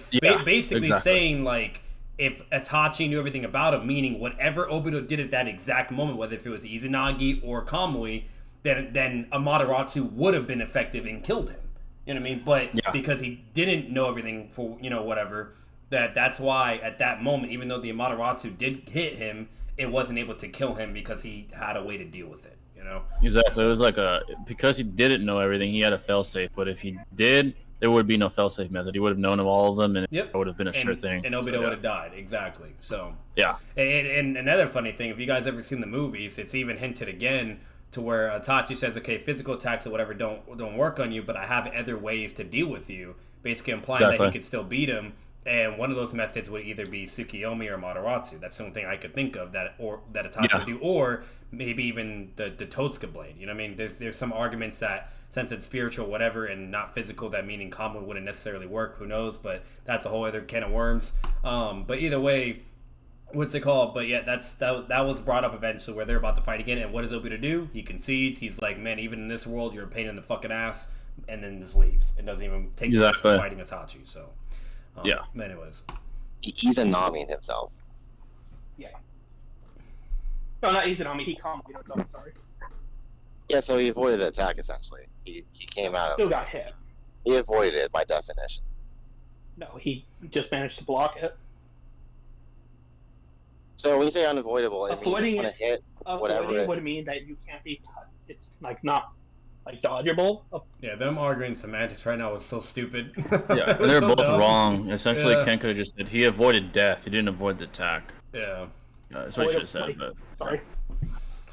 basically saying like, if Itachi knew everything about him, meaning whatever Obito did at that exact moment, whether if it was Izanagi or Kamui, then Amaterasu would have been effective and killed him. You know what I mean? But because he didn't know everything for whatever. That's why at that moment, even though the Amaterasu did hit him, it wasn't able to kill him because he had a way to deal with it, you know? Exactly. It was like because he didn't know everything, he had a failsafe. But if he did, there would be no failsafe method. He would have known of all of them, and it would have been a sure thing. And Obito would have died, exactly. So yeah. And another funny thing, if you guys ever seen the movies, it's even hinted again to where Itachi says, okay, physical attacks or whatever don't work on you, but I have other ways to deal with you, basically implying that he could still beat him. And one of those methods would either be Tsukiyomi or Amaterasu. That's the only thing I could think of that Itachi would do, or maybe even the Totsuka blade. You know what I mean? There's some arguments that since it's spiritual, whatever, and not physical, that meaning Kamui wouldn't necessarily work. Who knows? But that's a whole other can of worms. But either way, what's it called? But yeah, that was brought up eventually where they're about to fight again. And what does Obito do? He concedes. He's like, man, even in this world, you're a pain in the fucking ass, and then just leaves and doesn't even take the risk of fighting Itachi. So. Anyways, he's Izanami himself. Yeah. No, not Izanami. He calmed himself. Sorry. Yeah, so he avoided the attack essentially. He came out of. Still got hit. He avoided it by definition. No, he just managed to block it. So when you say unavoidable, it means when a hit, whatever. Avoiding would mean that you can't be cut. It's like not. Like dodgeable. Yeah, them arguing semantics right now was so stupid. Yeah, they're so both wrong. Essentially, Ken could have just said he avoided death. He didn't avoid the attack. Yeah. That's what he should have said. But sorry,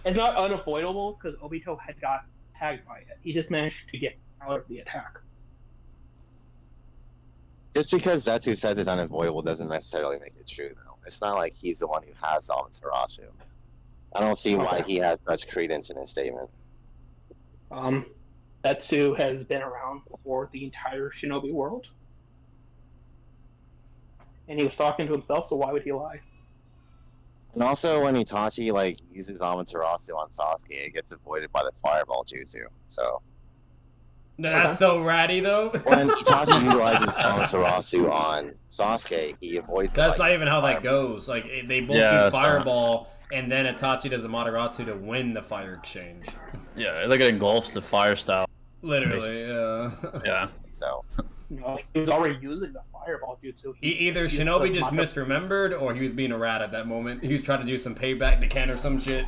it's not unavoidable because Obito had got tagged by it. He just managed to get out of the attack. Just because Zetsu says it's unavoidable doesn't necessarily make it true, though. It's not like he's the one who has Amaterasu. I don't see why he has such credence in his statement. Zetsu has been around for the entire Shinobi world. And he was talking to himself, so why would he lie? And also, when Itachi, uses Amaterasu on Sasuke, it gets avoided by the Fireball Jutsu, so... That's so ratty, though. When Itachi utilizes Amaterasu on Sasuke, he avoids That's not even how that goes. Like, they both do Fireball, and then Itachi does Amaterasu to win the fire exchange. Yeah, look at it engulfs the fire style. Literally, yeah. So. No, he was already using the Fireball Jutsu. Either Shinobi just misremembered, or he was being a rat at that moment. He was trying to do some payback to Ken or some shit.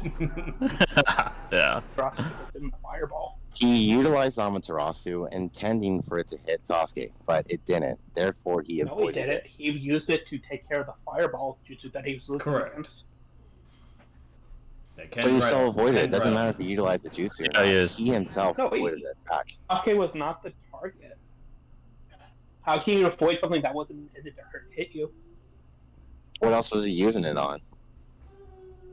Yeah. Fireball. He utilized Amaterasu intending for it to hit Sasuke, but it didn't. Therefore, he avoided it. He used it to take care of the Fireball Jutsu that he was losing. Correct. Yeah, but he still avoided it. It doesn't matter if he utilized the Jutsu or not. He himself avoided the attack. Sasuke was not the target. How can you avoid something that wasn't intended to hit you? What else was he using it on?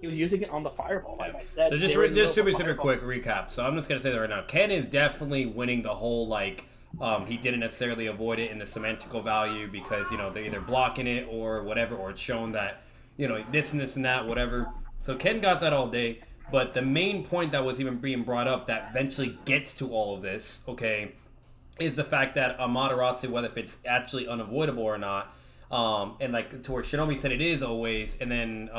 He was using it on the Fireball, like I said. So just super quick recap. So I'm just gonna say that right now. Ken is definitely winning the whole he didn't necessarily avoid it in the semantical value because they're either blocking it or whatever, or it's shown that this and this and that, whatever. So Ken got that all day, but the main point that was even being brought up that eventually gets to all of this, okay, is the fact that Amaterasu, whether if it's actually unavoidable or not, and to where Shinobi said it is always, and then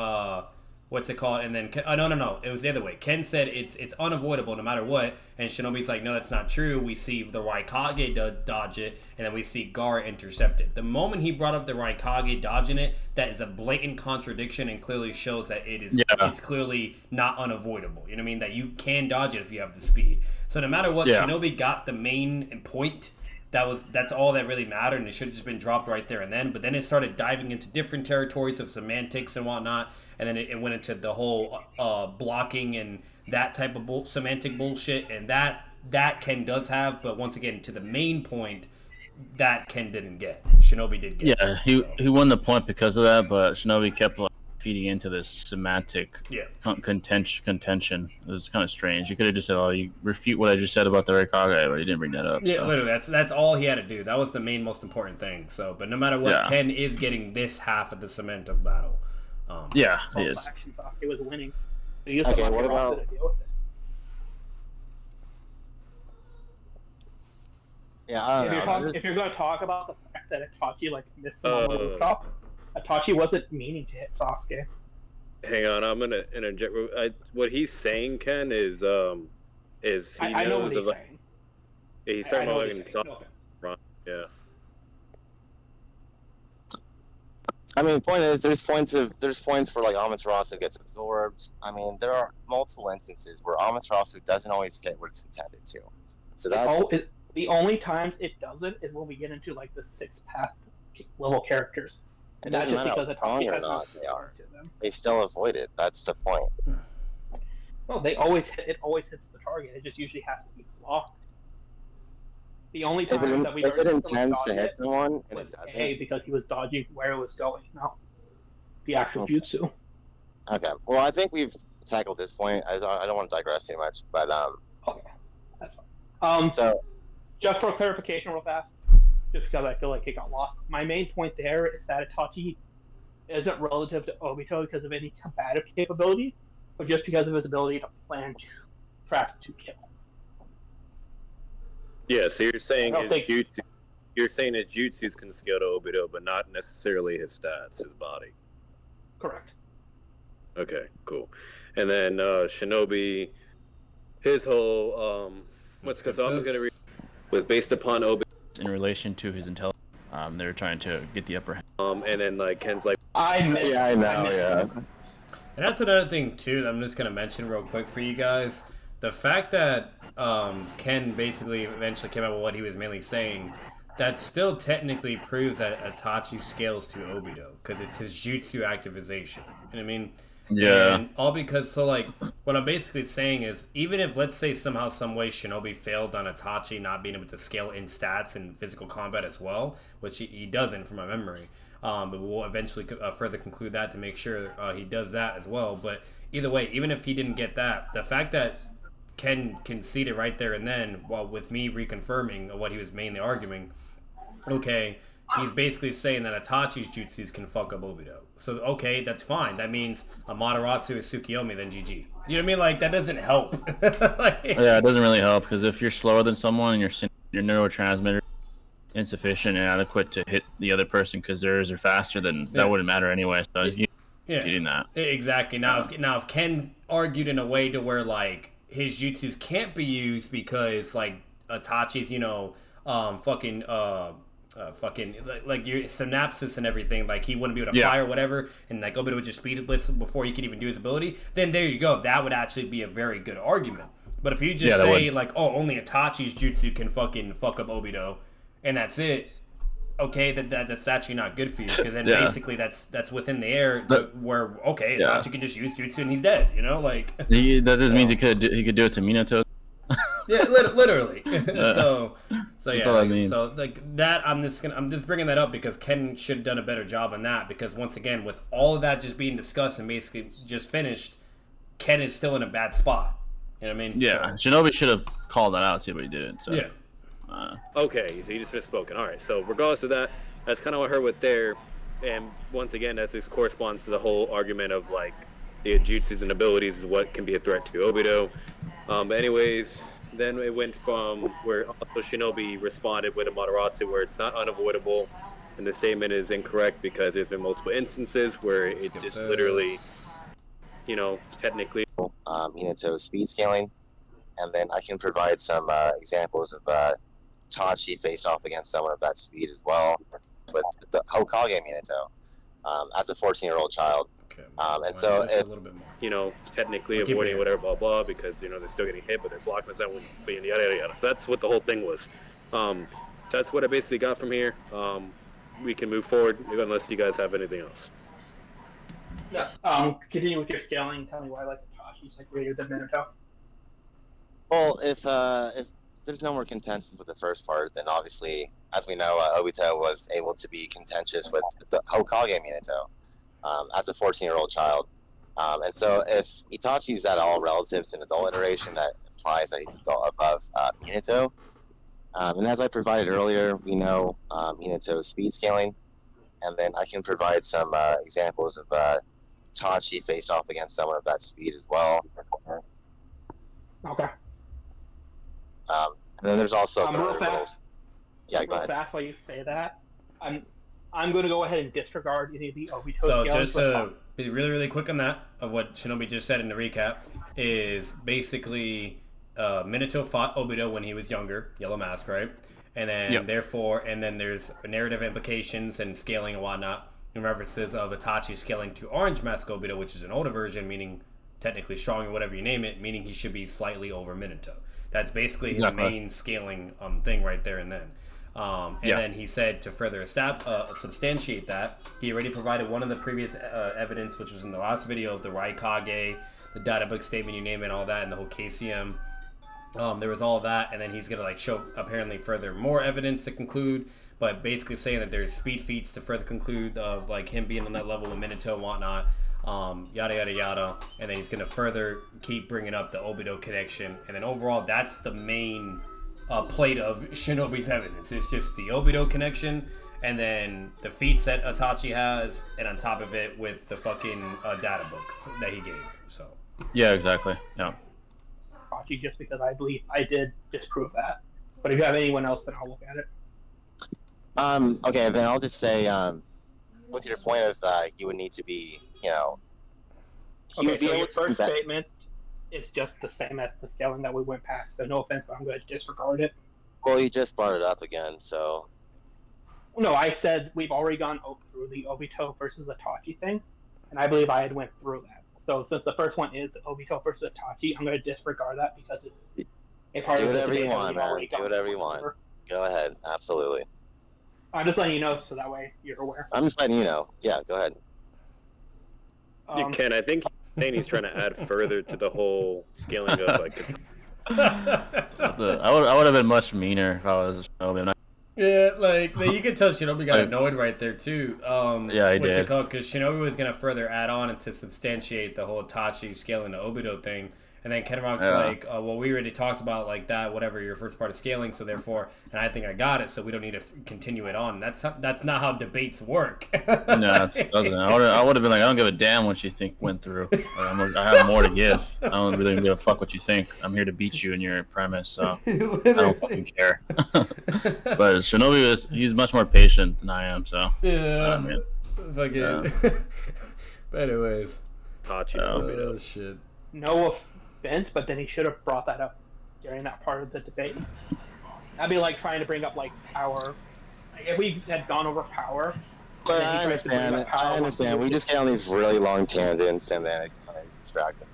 what's it called? And then no, it was the other way. Ken said it's unavoidable no matter what, and Shinobi's like, no, that's not true. We see the Raikage dodge it, and then we see Gar intercept it. The moment he brought up the Raikage dodging it, that is a blatant contradiction and clearly shows that it's clearly not unavoidable. You know what I mean? That you can dodge it if you have the speed. So no matter what, Shinobi got the main point. That's all that really mattered, and it should have just been dropped right there and then. But then it started diving into different territories of semantics and whatnot, and then it went into the whole blocking and that type of semantic bullshit, and that Ken does have. But once again, to the main point, that Ken didn't get. Shinobi did get. Yeah, he won the point because of that, but Shinobi kept feeding into this semantic contention. It was kind of strange. You could have just said, "Oh, you refute what I just said about the Raikage," but he didn't bring that up. Yeah, literally, that's all he had to do. That was the most important thing. So, but no matter what, Ken is getting this half of the semantic battle. He is. Sasuke was winning. Okay, what about? Yeah, I don't know. If you're going to talk about the fact that Itachi missed the rooftop, Itachi wasn't meaning to hit Sasuke. Hang on, I'm gonna interject. What he's saying, Ken, is he I know what he's saying. Yeah, he's talking about Sasuke. Yeah. I mean, point is, there's points where Amaterasu gets absorbed. I mean, there are multiple instances where Amaterasu doesn't always get what it's intended to. So that the only times it doesn't is when we get into the 6th path level characters. And that's just because Itachi has not to them. They still avoid it. That's the point. Well, it always hits the target. It just usually has to be blocked. The only time that we if it intends to hit someone and was it doesn't, because he was dodging where it was going, not the actual jutsu. Okay. Well, I think we've tackled this point. I don't want to digress too much, but okay, that's fine. So, just for clarification, real fast, just because I feel like it got lost. My main point there is that Itachi isn't relative to Obito because of any combative capability, but just because of his ability to plan to fast to kill. Yeah, so you're saying his jutsus can scale to Obito, but not necessarily his stats, his body. Correct. Okay, cool. And then Shinobi, his whole I'm just gonna read was based upon Obito in relation to his intelligence. They were trying to get the upper hand. And then Ken's like, I know. And that's another thing too that I'm just gonna mention real quick for you guys. The fact that Ken basically eventually came out with what he was mainly saying, that still technically proves that Itachi scales to Obito because it's his jutsu activization. You know what I mean? Yeah. And all because, what I'm basically saying is, even if, let's say, somehow, some way, Shinobi failed on Itachi not being able to scale in stats and physical combat as well, which he doesn't from my memory, but we'll eventually further conclude that to make sure he does that as well. But either way, even if he didn't get that, the fact that Ken conceded right there and then, while with me reconfirming what he was mainly arguing, okay, he's basically saying that Itachi's jutsus can fuck up Obito. So, okay, that's fine. That means Amaterasu is Tsukiyomi, then GG. You know what I mean? That doesn't help. Yeah, it doesn't really help, because if you're slower than someone and your neurotransmitter insufficient and adequate to hit the other person because theirs are faster, then that wouldn't matter anyway. So doing that. Exactly. Now, if Ken argued in a way to where, his jutsus can't be used because, Itachi's, your synapses and everything, he wouldn't be able to fly or whatever, and Obito would just speed blitz before he could even do his ability, then there you go. That would actually be a very good argument. But if you just say only Itachi's jutsu can fucking fuck up Obito, and that's it, okay, that's actually not good for you, because then basically that's within the air where Itachi can just use jutsu and he's dead. That just means he could do it to Minato. Yeah, literally. So yeah. All that means. So that I'm just bringing that up because Ken should have done a better job on that, because once again, with all of that just being discussed and basically just finished, Ken is still in a bad spot. You know what I mean? Yeah, so, Shinobi should have called that out too, but he didn't. So yeah. Okay, so you just misspoken. All right, so regardless of that, that's kind of what I heard with there, and once again, that just corresponds to the whole argument of the jutsus and abilities is what can be a threat to Obito. But anyways, then it went from where also Shinobi responded with Amaterasu where it's not unavoidable, and the statement is incorrect because there's been multiple instances where it just literally technically. Minato speed scaling, and then I can provide some examples of Tachi faced off against someone of that speed as well, with the Hokage Minato as a 14-year-old child. Okay. And so if, a little bit more. Technically avoiding whatever blah blah because they're still getting hit, but they're blocking us out, yada yada yada. That's what the whole thing was. That's what I basically got from here. We can move forward unless you guys have anything else. Yeah. Continue with your scaling. Tell me why Tashi's greater than Minato. Well, if there's no more contention with the first part, then obviously, as we know, Obito was able to be contentious with the Hokage Minato as a 14-year-old child. And so if Itachi's at all relative to an adult iteration, that implies that he's above Minato. And as I provided earlier, we know Minato's speed scaling, and then I can provide some examples of Itachi faced off against someone of that speed as well. Okay. And then there's also real fast. Yeah, go real ahead. Fast while you say that, I'm going to go ahead and disregard any of the Obito So scales, just to be really quick on that, of what Shinobi just said in the recap, is basically Minato fought Obito when he was younger, Yellow Mask, right? And then then there's narrative implications and scaling and whatnot, and references of Itachi scaling to Orange Mask Obito, which is an older version, meaning technically strong or whatever you name it, meaning he should be slightly over Minato. That's basically his main scaling thing right there and then. Then he said to further substantiate that, he already provided one of the previous evidence, which was in the last video of the Raikage, the data book statement, you name it, all that, and the whole KCM. There was all that, and then he's going to show apparently further more evidence to conclude, but basically saying that there's speed feats to further conclude of him being on that level with Minato and whatnot. Yada yada yada, and then he's gonna further keep bringing up the Obito connection, and then overall that's the main plate of Shinobi's evidence. It's just the Obito connection, and then the feats that Itachi has, and on top of it with the fucking data book that he gave. So yeah, exactly. Yeah. Itachi, just because I believe I did disprove that. But if you have anyone else, then I'll look at it. Okay, then I'll just say, with your point of you would need to be, okay, so your first statement is just the same as the scaling that we went past, so no offense, but I'm going to disregard it. Well, you just brought it up again, so... No, I said we've already gone through the Obito versus Itachi thing, and I believe I had went through that. So since the first one is Obito versus Itachi, I'm going to disregard that because it's a part of the debate. Do whatever you want, man. Do whatever you want. Go ahead. Absolutely. I'm just letting you know so that way you're aware. I'm just letting you know. Yeah, go ahead. Ken, I think he's trying to add further to the whole scaling of I would have been much meaner if I was Shinobi. Yeah, you could tell Shinobi got annoyed right there too. Yeah, he did. Because Shinobi was gonna further add on and to substantiate the whole Itachi scaling the Obito thing. And then KENROCK's well, we already talked about that, whatever, your first part of scaling, so therefore, and I think I got it, so we don't need to continue it on. That's not how debates work. No, it doesn't. I would have been like, I don't give a damn what you think went through. I have more to give. I don't really give a fuck what you think. I'm here to beat you in your premise, so I don't fucking care. But Shinobi he's much more patient than I am, so. Yeah. Fucking. But anyways. Itachi. Shit. No offense, but then he should have brought that up during that part of the debate. That'd be like trying to bring up power. If we had gone over power. But I understand. We just get on these really long tangents and then it's distracting.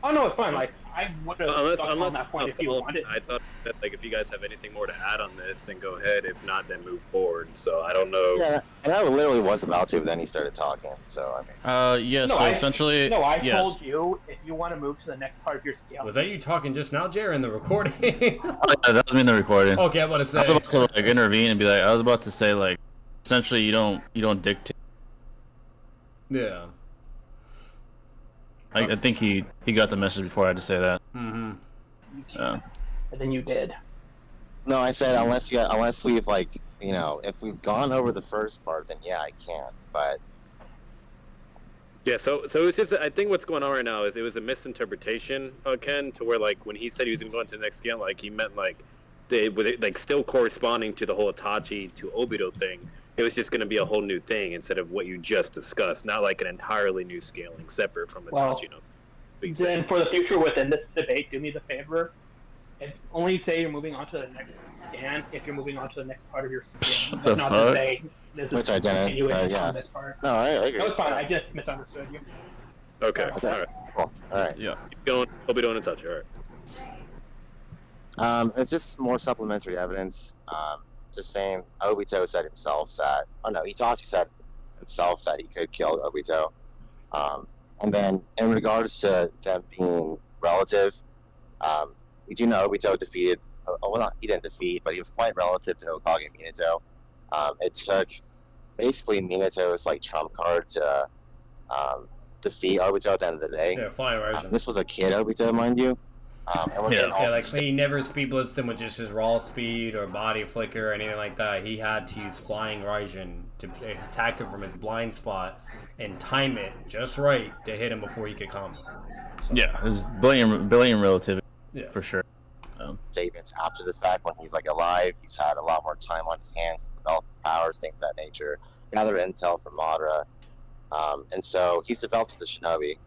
Oh no, it's fine. I would have unless on that point if you wanted. I thought that if you guys have anything more to add on this, then go ahead. If not, then move forward. So I don't know. Yeah, and I literally was about to, but then he started talking. So I mean. Yeah. No, so essentially. No, I told you if you want to move to the next part of your scale. Was that you talking just now, Jer, in the recording? Oh, yeah, that was me in the recording. Okay, I'm about to say. I was about to intervene and be like, I was about to say essentially you don't dictate. Yeah. I think he got the message before I had to say that. Mm-hmm. And then you did. No, I said unless we've if we've gone over the first part, then yeah, I can. But yeah, so it's just I think what's going on right now is it was a misinterpretation, Ken, to where when he said he was going to go into the next scale, he meant like still corresponding to the whole Itachi to Obito thing. It was just going to be a whole new thing instead of what you just discussed, not like an entirely new scaling separate from Itachi. Then for the future within this debate, do me the favor and only say you're moving on to the next scan if you're moving on to the next part of your scan, but not to say this is continuing on this part. No, I agree. That was fine. I just misunderstood you. Okay. All right. Cool. All right. Yeah. Keep going. Obito and Itachi. All right. It's just more supplementary evidence. Just saying, Obito said himself that. Oh no, Itachi said himself that he could kill Obito. And then in regards to them being relative, we do know Obito defeated. Well, not he didn't defeat, but he was quite relative to Hokage Minato. It took basically Minato's like trump card to defeat Obito at the end of the day. Yeah, flying version. This was a kid Obito, mind you. Like so he never speed blitzed him with just his raw speed or body flicker or anything like that. He had to use flying Raijin to attack him from his blind spot and time it just right to hit him before he could combo. So. Yeah, there's billion relativity, for sure. Statements after the fact when he's like alive, he's had a lot more time on his hands to develop his powers, things of that nature. Gather intel from Madara, and so he's developed the shinobi,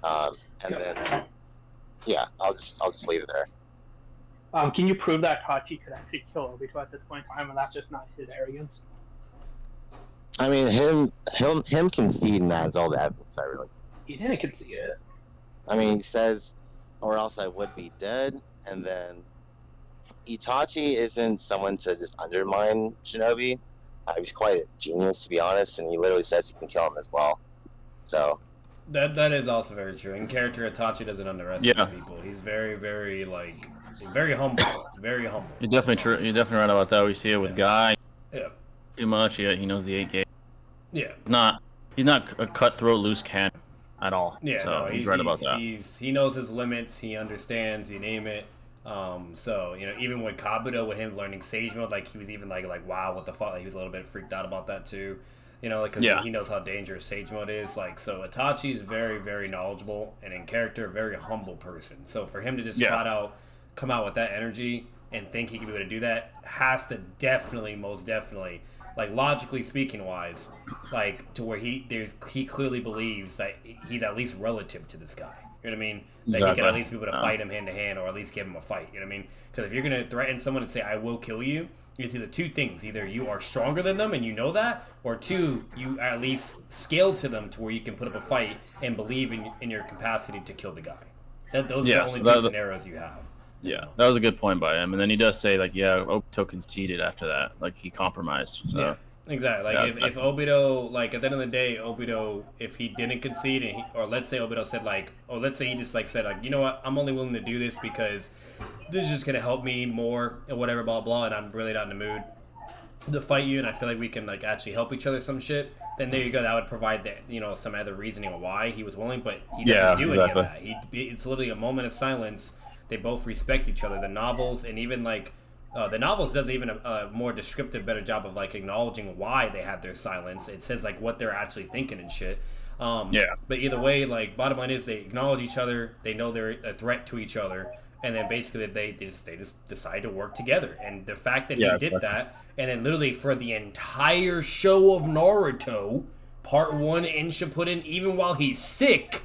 and then. Yeah, I'll just leave it there. Can you prove that Itachi could actually kill Obito at this point in time, and that's just not his arrogance? I mean, him conceding that is all the evidence I really. He didn't concede it. I mean, he says, "Or else I would be dead," and then Itachi isn't someone to just undermine Shinobi. He's quite a genius, to be honest, and he literally says he can kill him as well. So. That is also very true. In character, Itachi doesn't underestimate people. He's very, very very humble. Very humble. You're definitely true. You're definitely right about that. We see it with Guy. Yeah. Too much. Yeah, he knows the 8K. Yeah. He's not a cutthroat loose cannon at all. Yeah. So no, he's right about that. He knows his limits. He understands. You name it. So even with Kabuto, with him learning Sage Mode, like he was even like wow, what the fuck? Like, he was a little bit freaked out about that too. Because he knows how dangerous Sage Mode is. Like, so Itachi is very, very knowledgeable and in character, a very humble person. So for him to just flat out come out with that energy and think he can be able to do that has to most definitely, like logically speaking wise, like to where he clearly believes that he's at least relative to this guy. You know what I mean? That he can at least be able to fight him hand to hand or at least give him a fight. You know what I mean? Because if you're going to threaten someone and say, I will kill you, it's either two things. Either you are stronger than them and you know that, or two, you at least scale to them to where you can put up a fight and believe in your capacity to kill the guy. Those are the only two scenarios you have. Yeah, that was a good point by him. And then he does say, like, Obito conceded after that. Like, he compromised. So. Yeah, exactly. Like, if Obito, like, at the end of the day, Obito, if he didn't concede, or let's say Obito said, like, let's say he just, like, said, like, you know what, I'm only willing to do this because this is just going to help me more and whatever, blah, blah, and I'm really not in the mood to fight you, and I feel like we can, like, actually help each other some shit, then there you go. That would provide that, some other reasoning of why he was willing, but he doesn't do any of that. It's literally a moment of silence. They both respect each other. The novels, and even, like, the novels does even a more descriptive, better job of, like, acknowledging why they had their silence. It says, like, what they're actually thinking and shit. But either way, like, bottom line is they acknowledge each other. They know they're a threat to each other. And then basically they just decide to work together. And the fact that he did that, and then literally for the entire show of Naruto, part 1 in Shippuden, even while he's sick,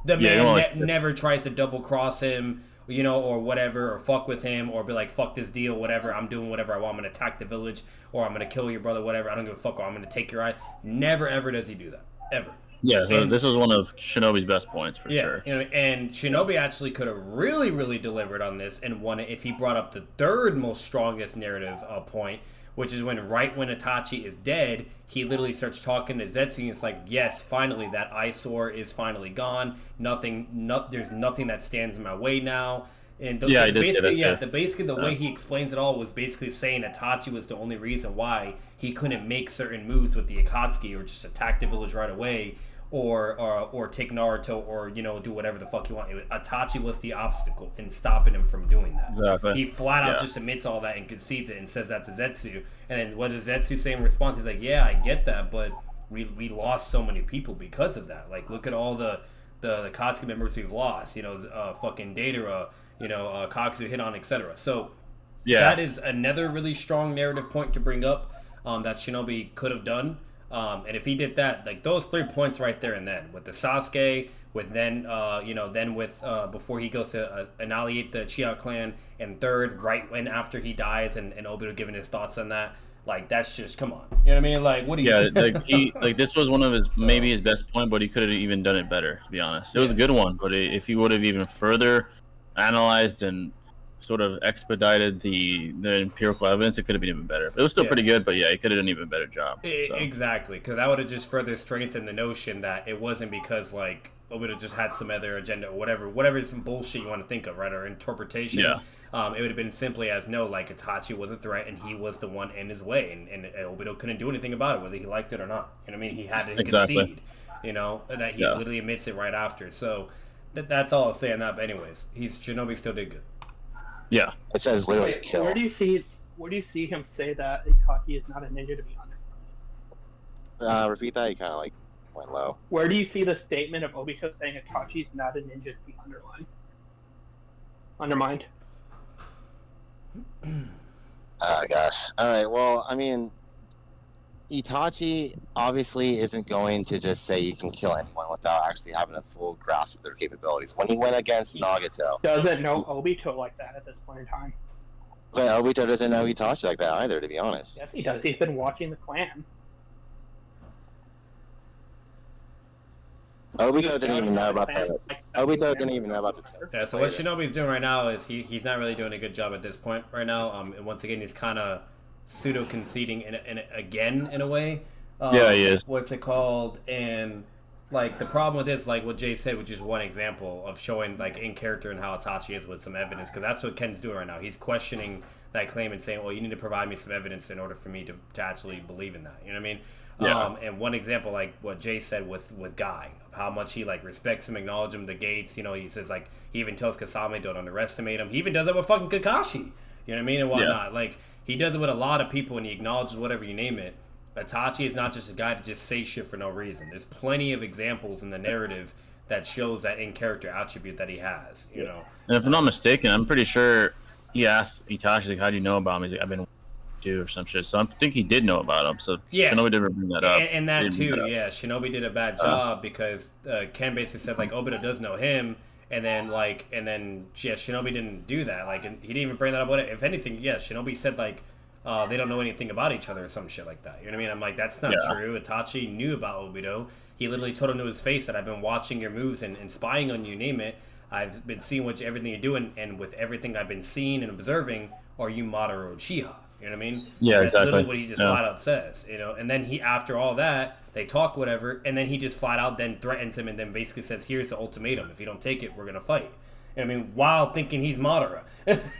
the man never tries to double cross him, or whatever, or fuck with him, or be like, fuck this deal, whatever, I'm doing whatever I want, I'm going to attack the village, or I'm going to kill your brother, whatever, I don't give a fuck, or I'm going to take your eye. Never ever does he do that. Ever. Yeah, so this was one of Shinobi's best points for sure. And Shinobi actually could have really, really delivered on this and won it if he brought up the third most strongest narrative point, which is when Itachi is dead, he literally starts talking to Zetsu, and it's like, yes, finally, that eyesore is finally gone. There's nothing that stands in my way now. And basically the way he explains it all was basically saying Itachi was the only reason why he couldn't make certain moves with the Akatsuki or just attack the village right away or take Naruto or do whatever the fuck you want. Itachi was the obstacle in stopping him from doing that. Exactly. He flat out just admits all that and concedes it and says that to Zetsu. And then what does Zetsu say in response? He's like, yeah, I get that, but we lost so many people because of that. Like, look at all the Akatsuki members we've lost. Fucking Deidara. Kakuzu hit on, etc. So that is another really strong narrative point to bring up that Shinobi could have done. And if he did that, like those 3 points right there and then with the Sasuke, with then with before he goes to annihilate the Uchiha clan, and third, right when after he dies, and Obito giving his thoughts on that, like that's just come on, you know what I mean? Like what do you? Yeah, like this was one of his maybe his best point, but he could have even done it better. To be honest, it was a good one, but if he would have even further analyzed and sort of expedited the empirical evidence, it could have been even better. It was still pretty good, but yeah, he could have done an even better job. Exactly, because that would have just further strengthened the notion that it wasn't because like Obito just had some other agenda or whatever some bullshit you want to think of, right, or interpretation. Yeah. It would have been simply as no, like Itachi was a threat and he was the one in his way, and Obito couldn't do anything about it, whether he liked it or not. You know what I mean? He had to concede. You know, that he literally admits it right after. So that's all I'll say on that. But anyways, Shinobi still did good. Yeah, it says literally kill. Where do you see him say that Itachi is not a ninja to be undermined? Repeat that. You kind of like went low. Where do you see the statement of Obito saying Itachi is not a ninja to be undermined? Gosh. All right. Well, I mean, Itachi obviously isn't going to just say you can kill anyone without actually having a full grasp of their capabilities. When he went against Nagato, doesn't know Obito like that at this point in time. But Obito doesn't know Itachi like that either, to be honest. Yes, he does. He's been watching the clan. Obito didn't even know about that. Obito didn't even know about the test. Yeah, so what Shinobi's doing right now is he's not really doing a good job at this point right now. And once again, he's kind of pseudo conceding again in a way. Yeah, he is. What's it called? And like the problem with this, like what Jay said, which is one example of showing like in character and how Itachi is with some evidence, because that's what Ken's doing right now. He's questioning that claim and saying, well, you need to provide me some evidence in order for me to actually believe in that. You know what I mean? Yeah. And one example, like what Jay said with Guy, of how much he like respects him, acknowledges him, the gates. You know, he says like he even tells Kasame don't underestimate him. He even does it with fucking Kakashi. You know what I mean, and whatnot. Yeah. Like he does it with a lot of people, and he acknowledges whatever you name it. Itachi is not just a guy to just say shit for no reason. There's plenty of examples in the narrative that shows that in character attribute that he has. You know. And if I'm not mistaken, I'm pretty sure he asked Itachi like, "How do you know about him?" He's like, "I've been." Or some shit, so I think he did know about him. So yeah, Shinobi didn't bring that up, and that too. Yeah, Shinobi did a bad job because Ken basically said like Obito does know him, and then Shinobi didn't do that. Like, and he didn't even bring that up. If anything, yeah, Shinobi said like they don't know anything about each other or some shit like that. You know what I mean? I'm like, that's not true. Itachi knew about Obito. He literally told him to his face that I've been watching your moves and spying on you. Name it. I've been seeing everything you're doing, and with everything I've been seeing and observing, are you Madara Uchiha? You know what I mean? Yeah, that's exactly. Literally what he just flat out says, you know. And then he, after all that, they talk whatever, and then he just flat out then threatens him, and then basically says, "Here's the ultimatum. If you don't take it, we're gonna fight." I mean, while thinking he's Madara,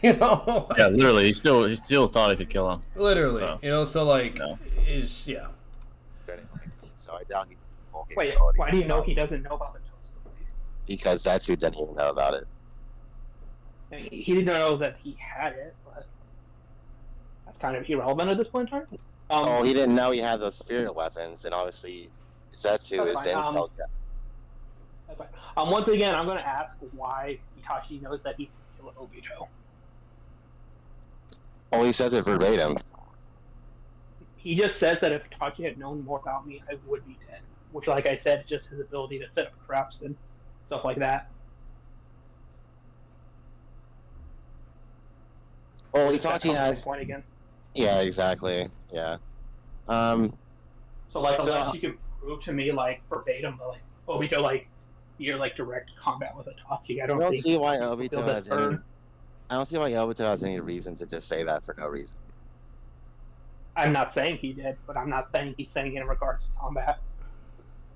you know? Yeah, literally. He still thought he could kill him. Literally, you know. So like, is yeah. So I doubt he. Wait, why do you know he doesn't know about the toast? Because that's who didn't even know about it. He didn't know that he had it, but that's kind of irrelevant at this point in time. He didn't know he had those spirit weapons, and obviously Zetsu is the intel guy. That's fine. Once again, I'm going to ask why Itachi knows that he can kill Obito. Well, he says it verbatim. He just says that if Itachi had known more about me, I would be dead. Which, like I said, just his ability to set up traps and stuff like that. Well, Itachi has. Point again. Yeah, exactly. Yeah. So, like, unless you can prove to me, like, verbatim, like, Obito, like, you're like direct combat with Itachi. I don't see why Obito has any. I don't see why Obito has any reason to just say that for no reason. I'm not saying he did, but I'm not saying he's saying it in regards to combat.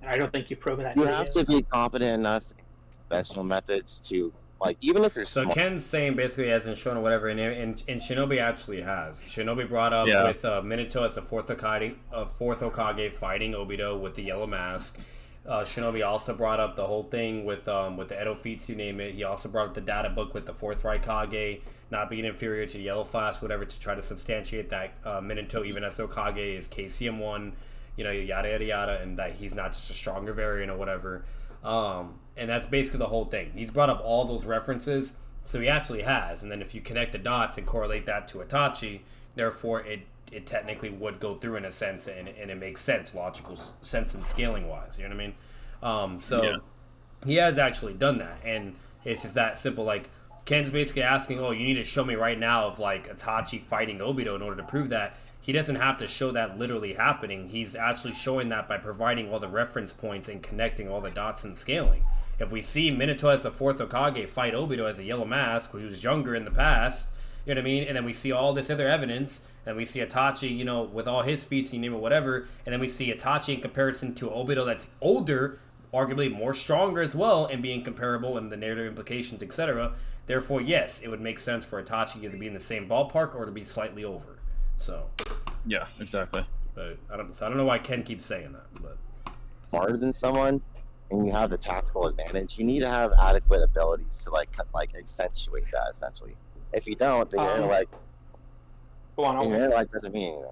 And I don't think you've proven that. You have to be competent enough in conventional methods to, like, even if you're smart. Ken's saying basically hasn't shown or whatever, and Shinobi actually has. Shinobi brought up with Minato as the fourth Hokage fighting Obito with the yellow mask. Shinobi also brought up the whole thing with the Edo feats, you name it. He also brought up the data book with the fourth Raikage not being inferior to Yellow Flash, whatever, to try to substantiate that Minato, even as Hokage, is KCM1, you know, yada yada yada, and that he's not just a stronger variant or whatever. And that's basically the whole thing. He's brought up all those references, So he actually has. And then if you connect the dots and correlate that to Itachi, therefore it technically would go through in a sense, and it makes sense, logical sense and scaling wise. You know what I mean? He has actually done that, and it's just that simple. Like, Ken's basically asking, oh, you need to show me right now of like Itachi fighting Obito in order to prove that. He doesn't have to show that literally happening. He's actually showing that by providing all the reference points and connecting all the dots and scaling. If we see Minato as the 4th Hokage fight Obito as a Yellow Mask, who was younger in the past, you know what I mean? And then we see all this other evidence, and we see Itachi, you know, with all his feats, you name it, whatever, and then we see Itachi in comparison to Obito that's older, arguably more stronger as well, and being comparable in the narrative implications, etc. Therefore, yes, it would make sense for Itachi either to be in the same ballpark or to be slightly over. So, yeah, exactly. But I don't know why Ken keeps saying that. But smarter than someone, and you have the tactical advantage, you need to have adequate abilities to like accentuate that. Essentially, if you don't, then your intellect doesn't mean anything.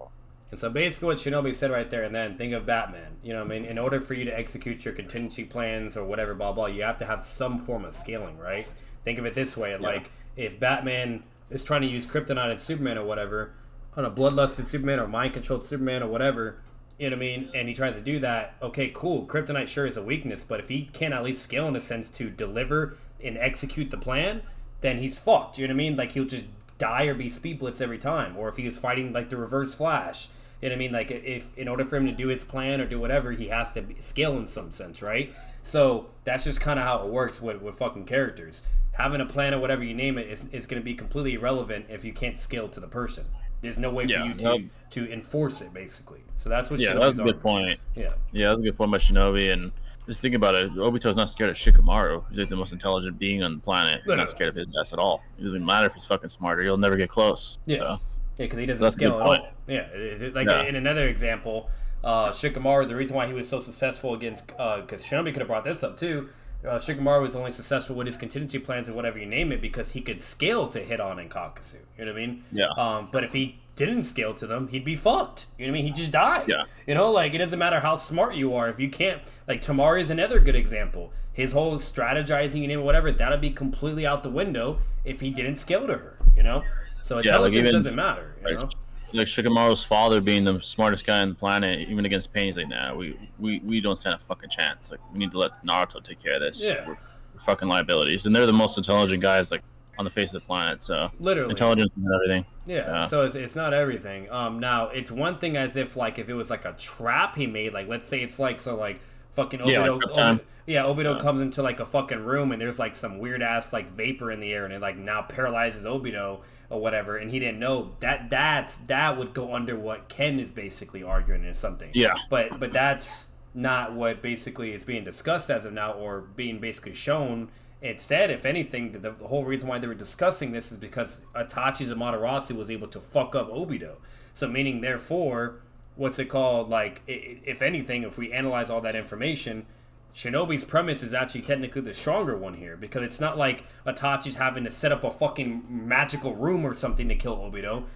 And so basically what Shinobi said right there, and then think of Batman. You know what I mean? In order for you to execute your contingency plans or whatever, blah, blah, you have to have some form of scaling, right? Think of it this way. Like, if Batman is trying to use kryptonite and Superman or whatever, on a bloodlusted Superman or mind-controlled Superman or whatever, you know what I mean? And he tries to do that, okay, cool. Kryptonite sure is a weakness, but if he can't at least scale in a sense to deliver and execute the plan, then he's fucked. You know what I mean? Like, he'll just die or be speed blitz every time. Or if he was fighting like the Reverse Flash, you know what I mean? Like, if in order for him to do his plan or do whatever, he has to scale in some sense, right? So that's just kind of how it works with fucking characters. Having a plan or whatever you name it is going to be completely irrelevant if you can't scale to the person. There's no way for you to enforce it, basically. So that's what. Yeah, that's a good point. Yeah, that's a good point by Shinobi. And just think about it, Obito's not scared of Shikamaru. He's like the most intelligent being on the planet. He's not scared of his ass at all. It doesn't matter if he's fucking smarter. He'll never get close. Yeah, so. Because he doesn't scale at all. Yeah, in another example, Shikamaru, the reason why he was so successful against, because Shinobi could have brought this up too. Shikamaru was only successful with his contingency plans and whatever you name it because he could scale to Hidan and Kakasu. You know what I mean? Yeah. But if he didn't scale to them, he'd be fucked. You know what I mean? He'd just die. Yeah. You know, like, it doesn't matter how smart you are. If you can't, like, Tamari is another good example. His whole strategizing and whatever, that'd be completely out the window if he didn't scale to her, you know? So intelligence doesn't matter, you know? Like Shikamaru's father being the smartest guy on the planet, even against Pain, he's like, nah, we don't stand a fucking chance. Like, we need to let Naruto take care of this. Yeah. We're fucking liabilities. And they're the most intelligent guys, like, on the face of the planet, so literally intelligence and everything. Yeah. So it's not everything. Now it's one thing as if like if it was like a trap he made, like let's say it's like fucking Obito. Obito comes into like a fucking room and there's like some weird ass like vapor in the air and it like now paralyzes Obito or whatever, and he didn't know that would go under what Ken is basically arguing or something. Yeah. But that's not what basically is being discussed as of now or being basically shown. Instead, if anything, the whole reason why they were discussing this is because Itachi's Amaterasu was able to fuck up Obito. So meaning, therefore, what's it called? Like, if anything, if we analyze all that information, Shinobi's premise is actually technically the stronger one here. Because it's not like Itachi's having to set up a fucking magical room or something to kill Obito.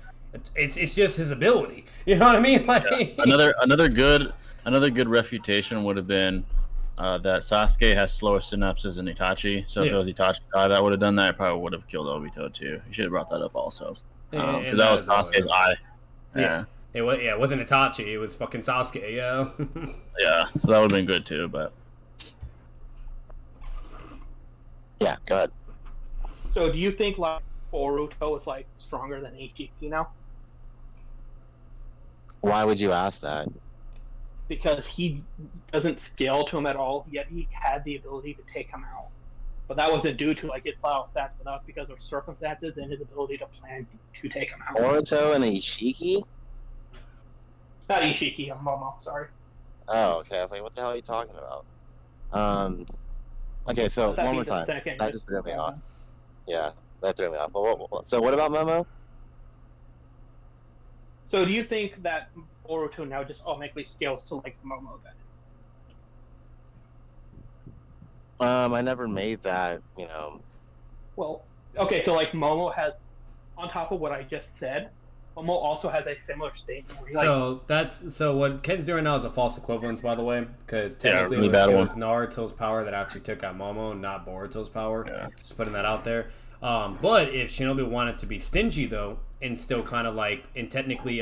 It's just his ability. You know what I mean? Like, another good refutation would have been that Sasuke has slower synapses than Itachi. So if it was Itachi that would have done that, I probably would have killed Obito too. You should have brought that up also. Because that was Sasuke's eye. Yeah. It wasn't Itachi. It was fucking Sasuke. Yeah. Yeah. So that would have been good too, but. Yeah, go ahead. So do you think like Boruto is like stronger than Ishiki now? Why would you ask that? Because he doesn't scale to him at all, yet he had the ability to take him out. But that wasn't due to like his final stats, but that was because of circumstances and his ability to plan to take him out. Boruto and Ishiki? Not Ishiki, Momo, sorry. Oh, okay. I was like, what the hell are you talking about? Okay, so one more time. That just threw me off. Yeah, that threw me off. So what about Momo? So do you think that Boruto now just automatically scales to like Momo then? I never made that, you know. Well, okay, so like Momo has, on top of what I just said, Momo also has a similar statement where he so what Ken's doing now is a false equivalence, by the way, because technically really it was Naruto's power that actually took out Momo, not Boruto's power. Yeah. Just putting that out there. But if Shinobi wanted to be stingy though, and still kind of like, and technically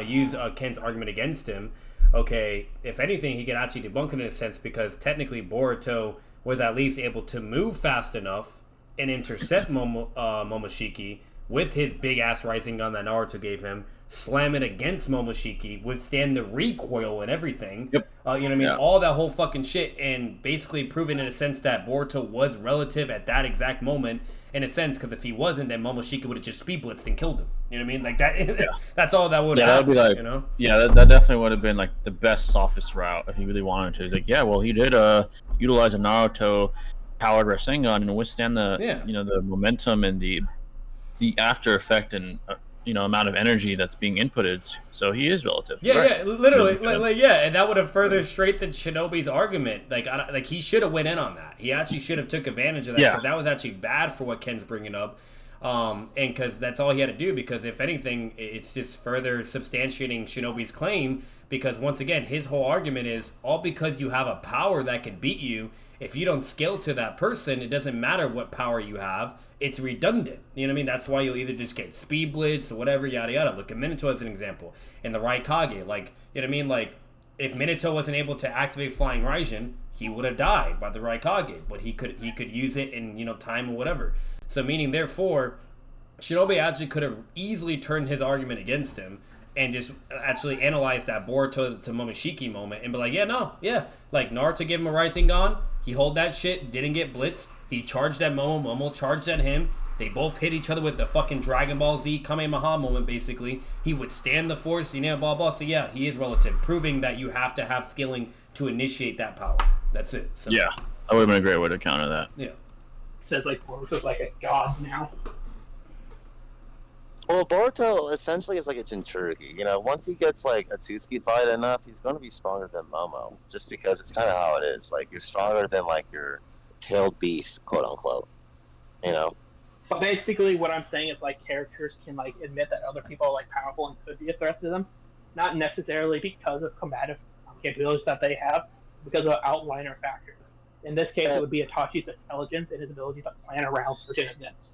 use Ken's argument against him, okay, if anything, he could actually debunk it in a sense, because technically Boruto was at least able to move fast enough and intercept Momoshiki with his big-ass rising gun that Naruto gave him, slam it against Momoshiki, withstand the recoil and everything. Yep. You know what I mean? Yeah. All that whole fucking shit, and basically proving in a sense that Boruto was relative at that exact moment, in a sense, because if he wasn't, then Momoshiki would have just speed blitzed and killed him. You know what I mean? Like that. Yeah. That's all that would have happened. That would be like, you know? Yeah, that definitely would have been like the best, softest route if he really wanted to. He's like, yeah, well, he did utilize a Naruto powered Rasengan and withstand the the momentum and the after effect and amount of energy that's being inputted. So he is relative. Yeah, right. yeah, literally, and that would have further strengthened Shinobi's argument. Like he should have went in on that. He actually should have took advantage of that, because that was actually bad for what Ken's bringing up, and because that's all he had to do. Because if anything, it's just further substantiating Shinobi's claim. Because once again, his whole argument is all because you have a power that can beat you. If you don't scale to that person, it doesn't matter what power you have. It's redundant. You know what I mean? That's why you'll either just get speed blitz or whatever, yada yada. Look at Minato as an example. In the Raikage, like, you know what I mean? Like, if Minato wasn't able to activate Flying Raijin, he would have died by the Raikage. But he could use it in time or whatever. So meaning, therefore, Shinobi actually could have easily turned his argument against him and just actually analyze that Boruto to Momoshiki moment and be like, like Naruto gave him a Rasengan, he hold that shit, didn't get blitzed, he charged at Momo charged at him, they both hit each other with the fucking Dragon Ball Z Kamehameha moment, basically. He would stand the force, blah, blah. So yeah, he is relative, proving that you have to have skilling to initiate that power. That's it. So, yeah, that would have been a great way to counter that. Yeah. It says like Boruto's like a god now. Well, Boruto essentially is like a Jinchuriki. Once he gets like a Tsuki fight enough, he's going to be stronger than Momo. Just because it's kind of how it is. Like, you're stronger than like your tailed beast, quote unquote. But basically, what I'm saying is like characters can like admit that other people are like powerful and could be a threat to them, not necessarily because of combative capabilities that they have, because of outliner factors. In this case, it would be Itachi's intelligence and his ability to plan around certain events.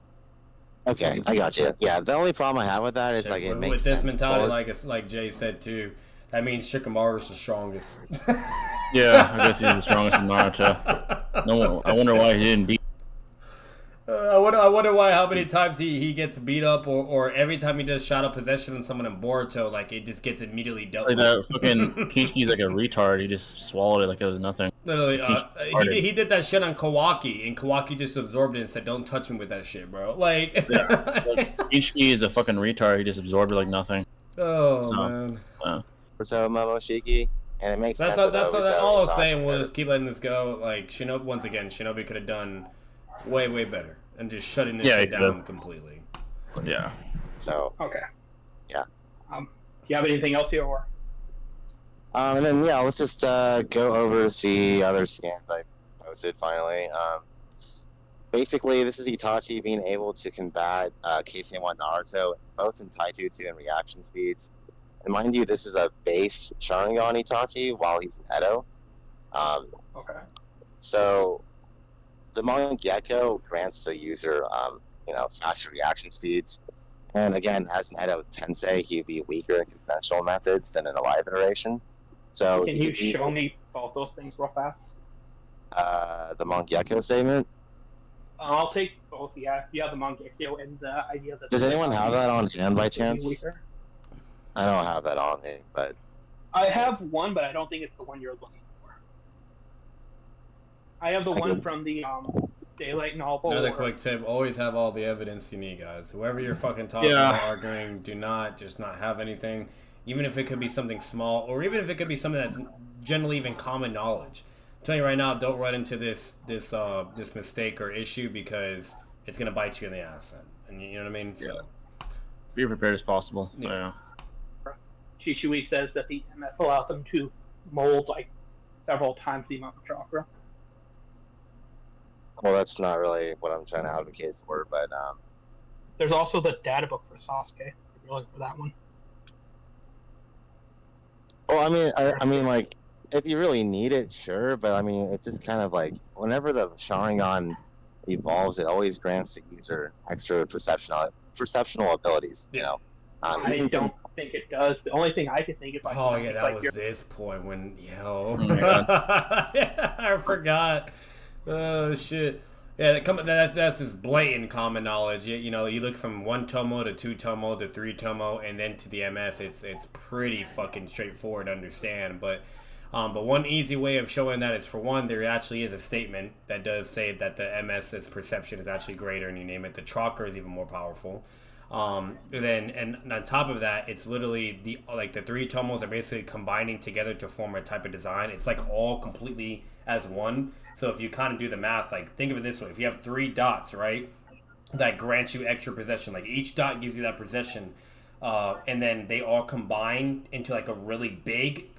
Okay, I got you. Yeah, the only problem I have with that is it makes with this sense. mentality, like Jay said too, that means Shikamaru's the strongest. Yeah, I guess he's the strongest in Naruto. No, I wonder why he didn't beat. I wonder why. How many times he gets beat up, or every time he does shadow possession on someone in Boruto, like it just gets immediately dealt with. That fucking Kinshi's like a retard. He just swallowed it like it was nothing. Literally, he did that shit on Kawaki, and Kawaki just absorbed it and said, "Don't touch me with that shit, bro." Like, Kinshi is a fucking retard. He just absorbed it like nothing. Oh man. So Momoshiki, and it makes sense. That's all I was saying. We'll just keep letting this go. Like Shinobi, once again, Shinobi could have done way better and just shutting this shit down completely. Yeah. So. Okay. Yeah. Do you have anything else here, or? And then let's just go over the other scans I posted finally. Basically, this is Itachi being able to combat KC1 Naruto, both in taijutsu and reaction speeds. And mind you, this is a base Sharingan Itachi while he's in Edo. Okay. So the Monk Gecko grants the user, faster reaction speeds. And again, as an Edo Tensei, he'd be weaker in conventional methods than in a live iteration. So can you show me both those things real fast? The Monk Gecko statement? I'll take both, yeah. You have the Monk Gecko and the idea that... Does anyone have that on hand by chance? I don't have that on me, but... I have one, but I don't think it's the one you're looking for. I have the one from the Daylight novel. Another quick tip: always have all the evidence you need, guys. Whoever you're fucking talking about, arguing, do not have anything, even if it could be something small, or even if it could be something that's generally even common knowledge. I'm telling you right now, don't run into this mistake or issue, because it's gonna bite you in the ass. And you know what I mean? Yeah. So be prepared as possible. Yeah. Shishui says that the MS allows him to mold like several times the amount of chakra. Well, that's not really what I'm trying to advocate for, but there's also the data book for Sasuke. really for that one. Well, I mean, like, if you really need it, sure, but I mean, it's just kind of like whenever the Sharingan evolves, it always grants the user extra perceptional abilities. You know, I don't think it does. The only thing I could think is like, oh yeah, that was this point when I forgot. Oh shit. Yeah, that's just blatant common knowledge. You know, you look from 1 Tomo to 2 Tomo to 3 Tomo, and then to the MS. It's pretty fucking straightforward to understand. But one easy way of showing that is, for one, there actually is a statement that does say that the MS's perception is actually greater, and you name it. The chakra is even more powerful. And on top of that, it's literally the 3 Tomos are basically combining together to form a type of design. It's like all completely as one. So if you kind of do the math, like, think of it this way: if you have 3 dots, right, that grants you extra possession, like each dot gives you that possession, and then they all combine into like a really big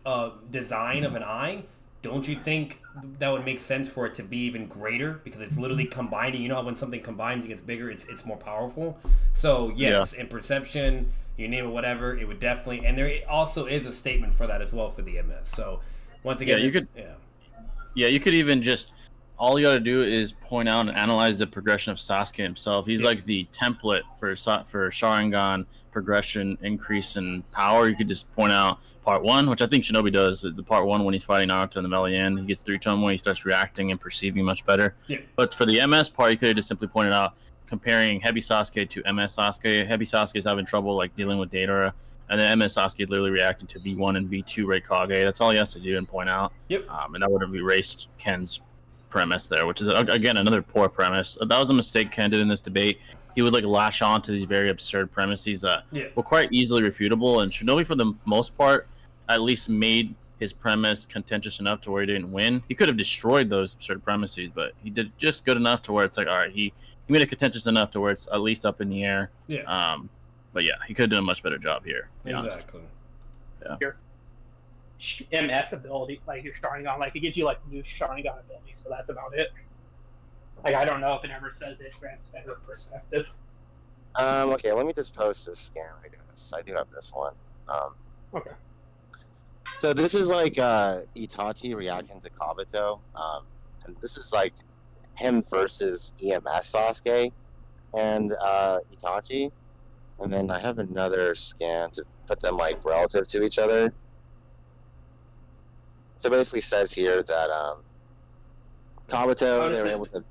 design of an eye. Don't you think that would make sense for it to be even greater, because it's literally combining? You know how when something combines and gets bigger, it's more powerful. So yes, in perception, you name it, whatever, it would definitely. And there also is a statement for that as well for the MS. So once again, you could even just, all you got to do is point out and analyze the progression of Sasuke himself. He's like the template for Sharingan progression increase in power. You could just point out part 1, which I think Shinobi does. The part 1 when he's fighting Naruto in the very end, he gets 3 Tomo, he starts reacting and perceiving much better. Yeah. But for the MS part, you could have just simply pointed out, comparing Heavy Sasuke to MS Sasuke. Heavy Sasuke is having trouble like dealing with Deidara, and then MS Sasuke literally reacting to V1 and V2 Raikage. That's all he has to do and point out. Yep. And that would have erased Ken's premise there, which is again another poor premise. That was a mistake Ken did in this debate. He would like lash on to these very absurd premises that were quite easily refutable, and Shinobi, for the most part, at least made his premise contentious enough to where he didn't win. He could have destroyed those absurd premises, but he did just good enough to where it's like, all right, he made it contentious enough to where it's at least up in the air. Yeah. But yeah, he could have done a much better job here. Exactly. Yeah. Your MS ability, like your Sharingan, like it gives you like new Sharingan abilities, but that's about it. Like, I don't know if it ever says this grants better perspective. Okay, let me just post this scan, I guess. I do have this one. Okay. So this is like Itachi reacting to Kabuto. And this is like him versus EMS Sasuke and Itachi. And then I have another scan to put them like relative to each other. So it basically says here that Kabuto, they were able to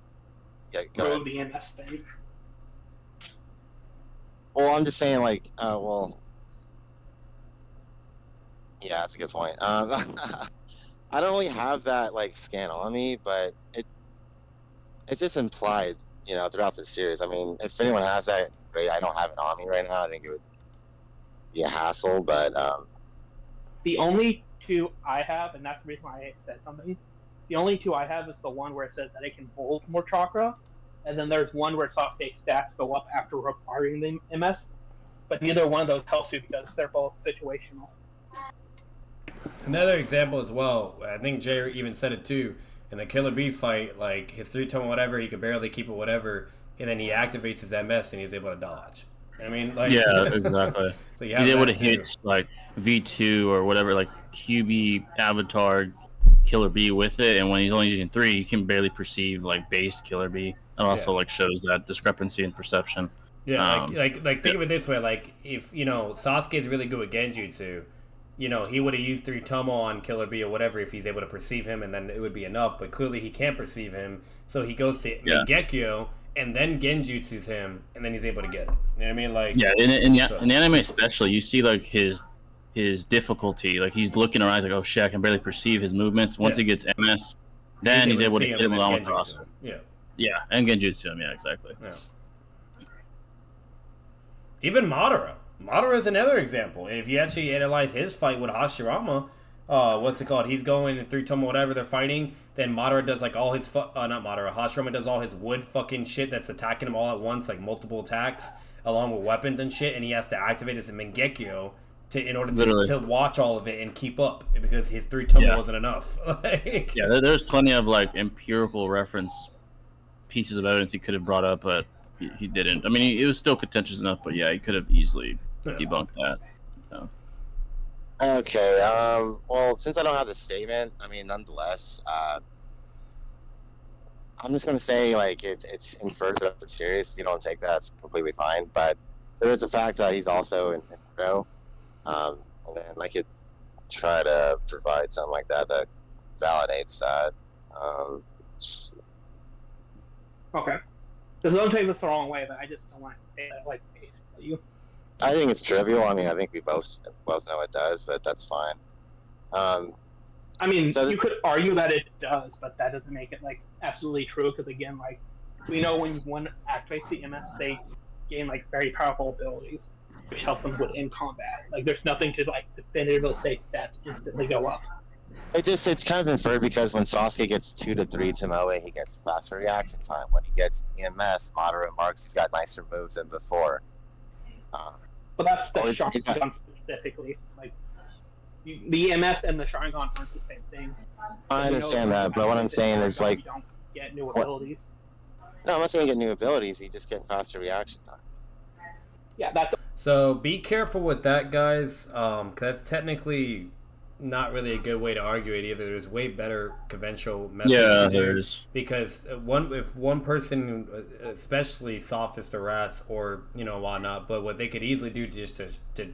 go the EMS thing. Well, I'm just saying, like, well, yeah, that's a good point. I don't really have that like scan on me, but it's just implied, you know, throughout the series. I mean, if anyone has that, great. I don't have it on me right now. I think it would be a hassle, but the only 2 I have, and that's the reason why I said something. The only 2 I have is the one where it says that it can hold more chakra, and then there's one where Sasuke's stats go up after acquiring the MS. But neither one of those helps you because they're both situational. Another example as well, I think Jay even said it too, in the Killer Bee fight, like his 3 Tomo whatever, he could barely keep it whatever, and then he activates his MS and he's able to dodge. I mean, like, yeah, exactly. So he's able to hit like V2 or whatever, like QB Avatar Killer Bee with it, and when he's only using 3, he can barely perceive like base Killer Bee. It also like shows that discrepancy in perception. Yeah, like think of it this way: like if Sasuke is really good with Genjutsu, he would have used 3 Tomo on Killer Bee or whatever if he's able to perceive him, and then it would be enough. But clearly he can't perceive him, so he goes to Mangekyo and then Genjutsu's him, and then he's able to get it. You know what I mean? Like in the anime especially, you see like his difficulty. Like he's looking around, he's like, oh shit, I can barely perceive his movements. Once he gets MS, then he's able to hit him along with Rasen. Yeah, and Genjutsu him. Yeah, exactly. Yeah. Even Madara. Madara is another example. If you actually analyze his fight with Hashirama, what's it called? He's going in 3 Tomo whatever they're fighting. Then Madara does like all his not Madara. Hashirama does all his wood fucking shit that's attacking him all at once, like multiple attacks along with weapons and shit, and he has to activate his Mangekyo in order to watch all of it and keep up because his 3 Tomo wasn't enough. There's plenty of like empirical reference pieces of evidence he could have brought up, but he didn't. I mean, it was still contentious enough, but yeah, he could have easily debunk that. So. Okay. Well, since I don't have the statement, I mean, nonetheless, I'm just gonna say like it's inferred that it's serious. If you don't take that, it's completely fine. But there is the fact that he's also in pro, and then I could try to provide something like that that validates that. Okay. So don't take this the wrong way, but I just don't want to say that like basically you. I think it's trivial. I mean, I think we both know it does, but that's fine. I mean, so you could argue that it does, but that doesn't make it like absolutely true. Because again, like we know when one activates the MS, they gain like very powerful abilities, which help them within combat. Like there's nothing to like definitively say stats instantly go up. It's kind of inferred because when Sasuke gets 2 to 3 Tomoe, he gets faster reaction time. When he gets EMS, moderate marks, he's got nicer moves than before. But that's the Sharingan specifically. Like the EMS and the Sharingan aren't the same thing. I understand that, but what I'm saying is like you don't get new abilities. No, I'm not saying you get new abilities. You just get faster reaction time. Yeah, that's. So be careful with that, guys. 'Cause that's technically not really a good way to argue it either. There's way better conventional methods to do. There's Because if one person, especially sophists or rats or whatnot, but what they could easily do just to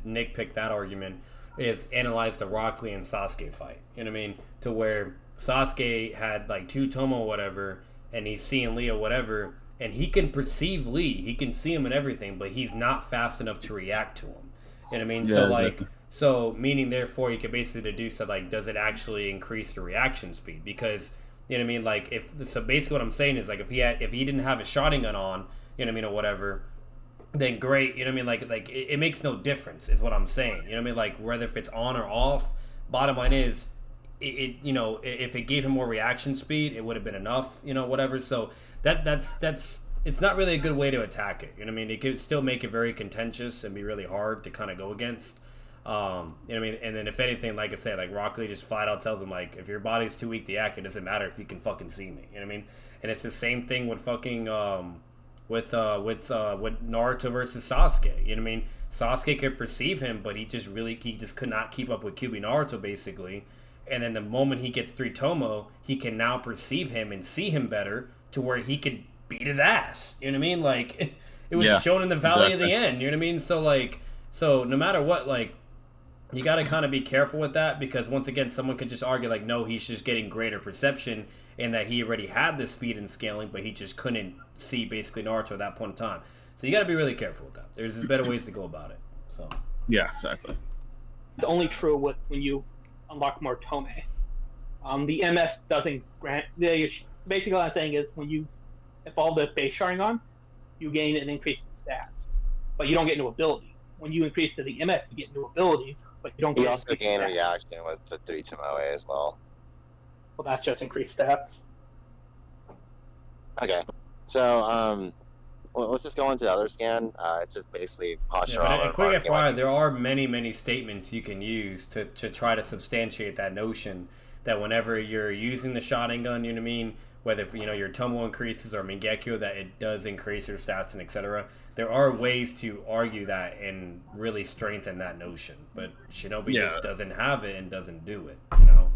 nitpick that argument is analyze the Rock Lee and Sasuke fight. You know what I mean? To where Sasuke had like 2 Tomo or whatever, and he's seeing Lee or whatever, and he can perceive Lee, he can see him and everything, but he's not fast enough to react to him. You know what I mean? Yeah, So like. exactly. So, meaning, therefore, you could basically deduce that, like, does it actually increase the reaction speed? Because, you know what I mean? Like, so basically what I'm saying is, like, if he didn't have a Sharingan on, you know what I mean, or whatever, then great, you know what I mean? Like it makes no difference, is what I'm saying. You know what I mean? Like, whether if it's on or off, bottom line is, if it gave him more reaction speed, it would have been enough, whatever. So, that's it's not really a good way to attack it. You know what I mean? It could still make it very contentious and be really hard to kind of go against. You know what I mean? And then if anything, like I said, like Rock Lee just flat out tells him, like, if your body's too weak to act, it doesn't matter if you can fucking see me. You know what I mean? And it's the same thing with fucking with Naruto versus Sasuke. You know what I mean? Sasuke could perceive him, but he just could not keep up with Kyuubi Naruto basically. And then the moment he gets 3 Tomo, he can now perceive him and see him better to where he could beat his ass. You know what I mean? Like, it was shown in the Valley of the End. You know what I mean? So no matter what, like, you got to kind of be careful with that, because once again, someone could just argue like, no, he's just getting greater perception and that he already had the speed and scaling, but he just couldn't see basically Naruto at that point in time. So you got to be really careful with that. There's just better ways to go about it. So yeah, exactly. It's only true with when you unlock more Tome. The MS doesn't grant. So basically, what I'm saying is when you evolve the base Sharingan, you gain an increase in stats, but you don't get new abilities. When you increase to the MS, you get new abilities, but you don't get. You also gain reaction with the 3 Tomoe as well. Well, that's just increased stats. Okay, so well, let's just go into the other scan. It's just basically posture. Yeah, but quick FYI, there are many statements you can use to try to substantiate that notion that whenever you're using the Sharingan, you know what I mean, whether your Tomo increases or Mingekyo, that it does increase your stats and etc. There are ways to argue that and really strengthen that notion, but Shinobi just doesn't have it and doesn't do it.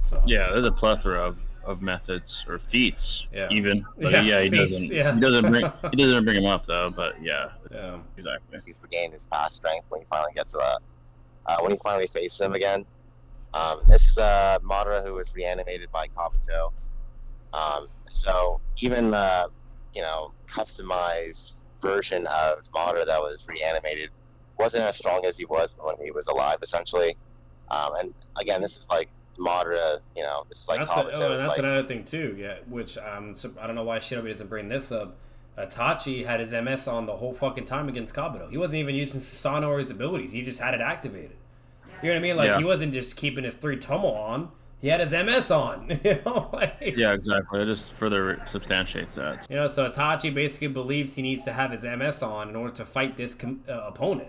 So yeah, there's a plethora of methods or feats, even. But he feats, doesn't. He doesn't bring them up though. But yeah, exactly. He's regained his past strength when he finally gets to that. When he finally faces him again. This is Madara, who was reanimated by Kabuto. So even customized version of Madara that was reanimated wasn't as strong as he was when he was alive, essentially. And again, this is like Madara, this is like Kabuto. And that's another thing too, which I don't know why Shinobi doesn't bring this up. Itachi had his MS on the whole fucking time against Kabuto. He wasn't even using Susanoo or his abilities. He just had it activated. You know what I mean? Like, he wasn't just keeping his 3 Tomo on. He had his MS on. Yeah, exactly. It just further substantiates that. So Itachi basically believes he needs to have his MS on in order to fight this opponent,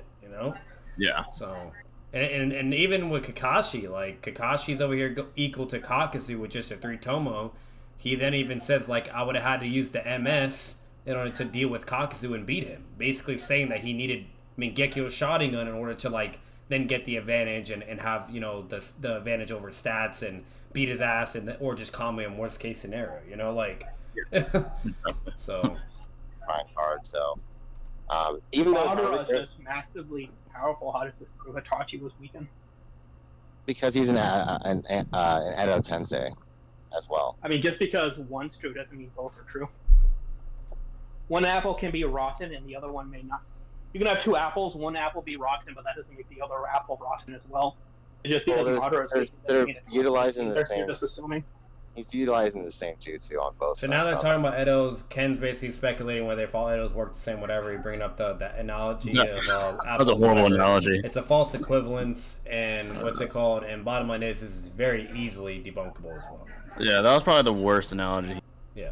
Yeah. So, and even with Kakashi, like, Kakashi's over here equal to Kakazu with just a 3 Tomo. He then even says, like, I would have had to use the MS in order to deal with Kakazu and beat him. Basically saying that he needed Mingekyo's Sharingan in order to like then get the advantage and have the advantage over stats and beat his ass or just calm him worst case scenario. So fine card. So even though Madara is just massively powerful, how does this prove Itachi was weakened? Because he's an Edo Tensei as well. I mean, just because one's true doesn't mean both are true. One apple can be rotten and the other one may not. You can have two apples, one apple be rotten, but that doesn't make the other apple rotten as well. It's just because they're utilizing the same. Just assuming. He's utilizing the same jutsu on both. So now they're talking about Edo's. Ken's basically speculating whether if all Edos work the same, whatever. He bringing up the analogy of apples. That's a horrible analogy. It's a false equivalence, and what's it called? And bottom line is, this is very easily debunkable as well. Yeah, that was probably the worst analogy. Yeah.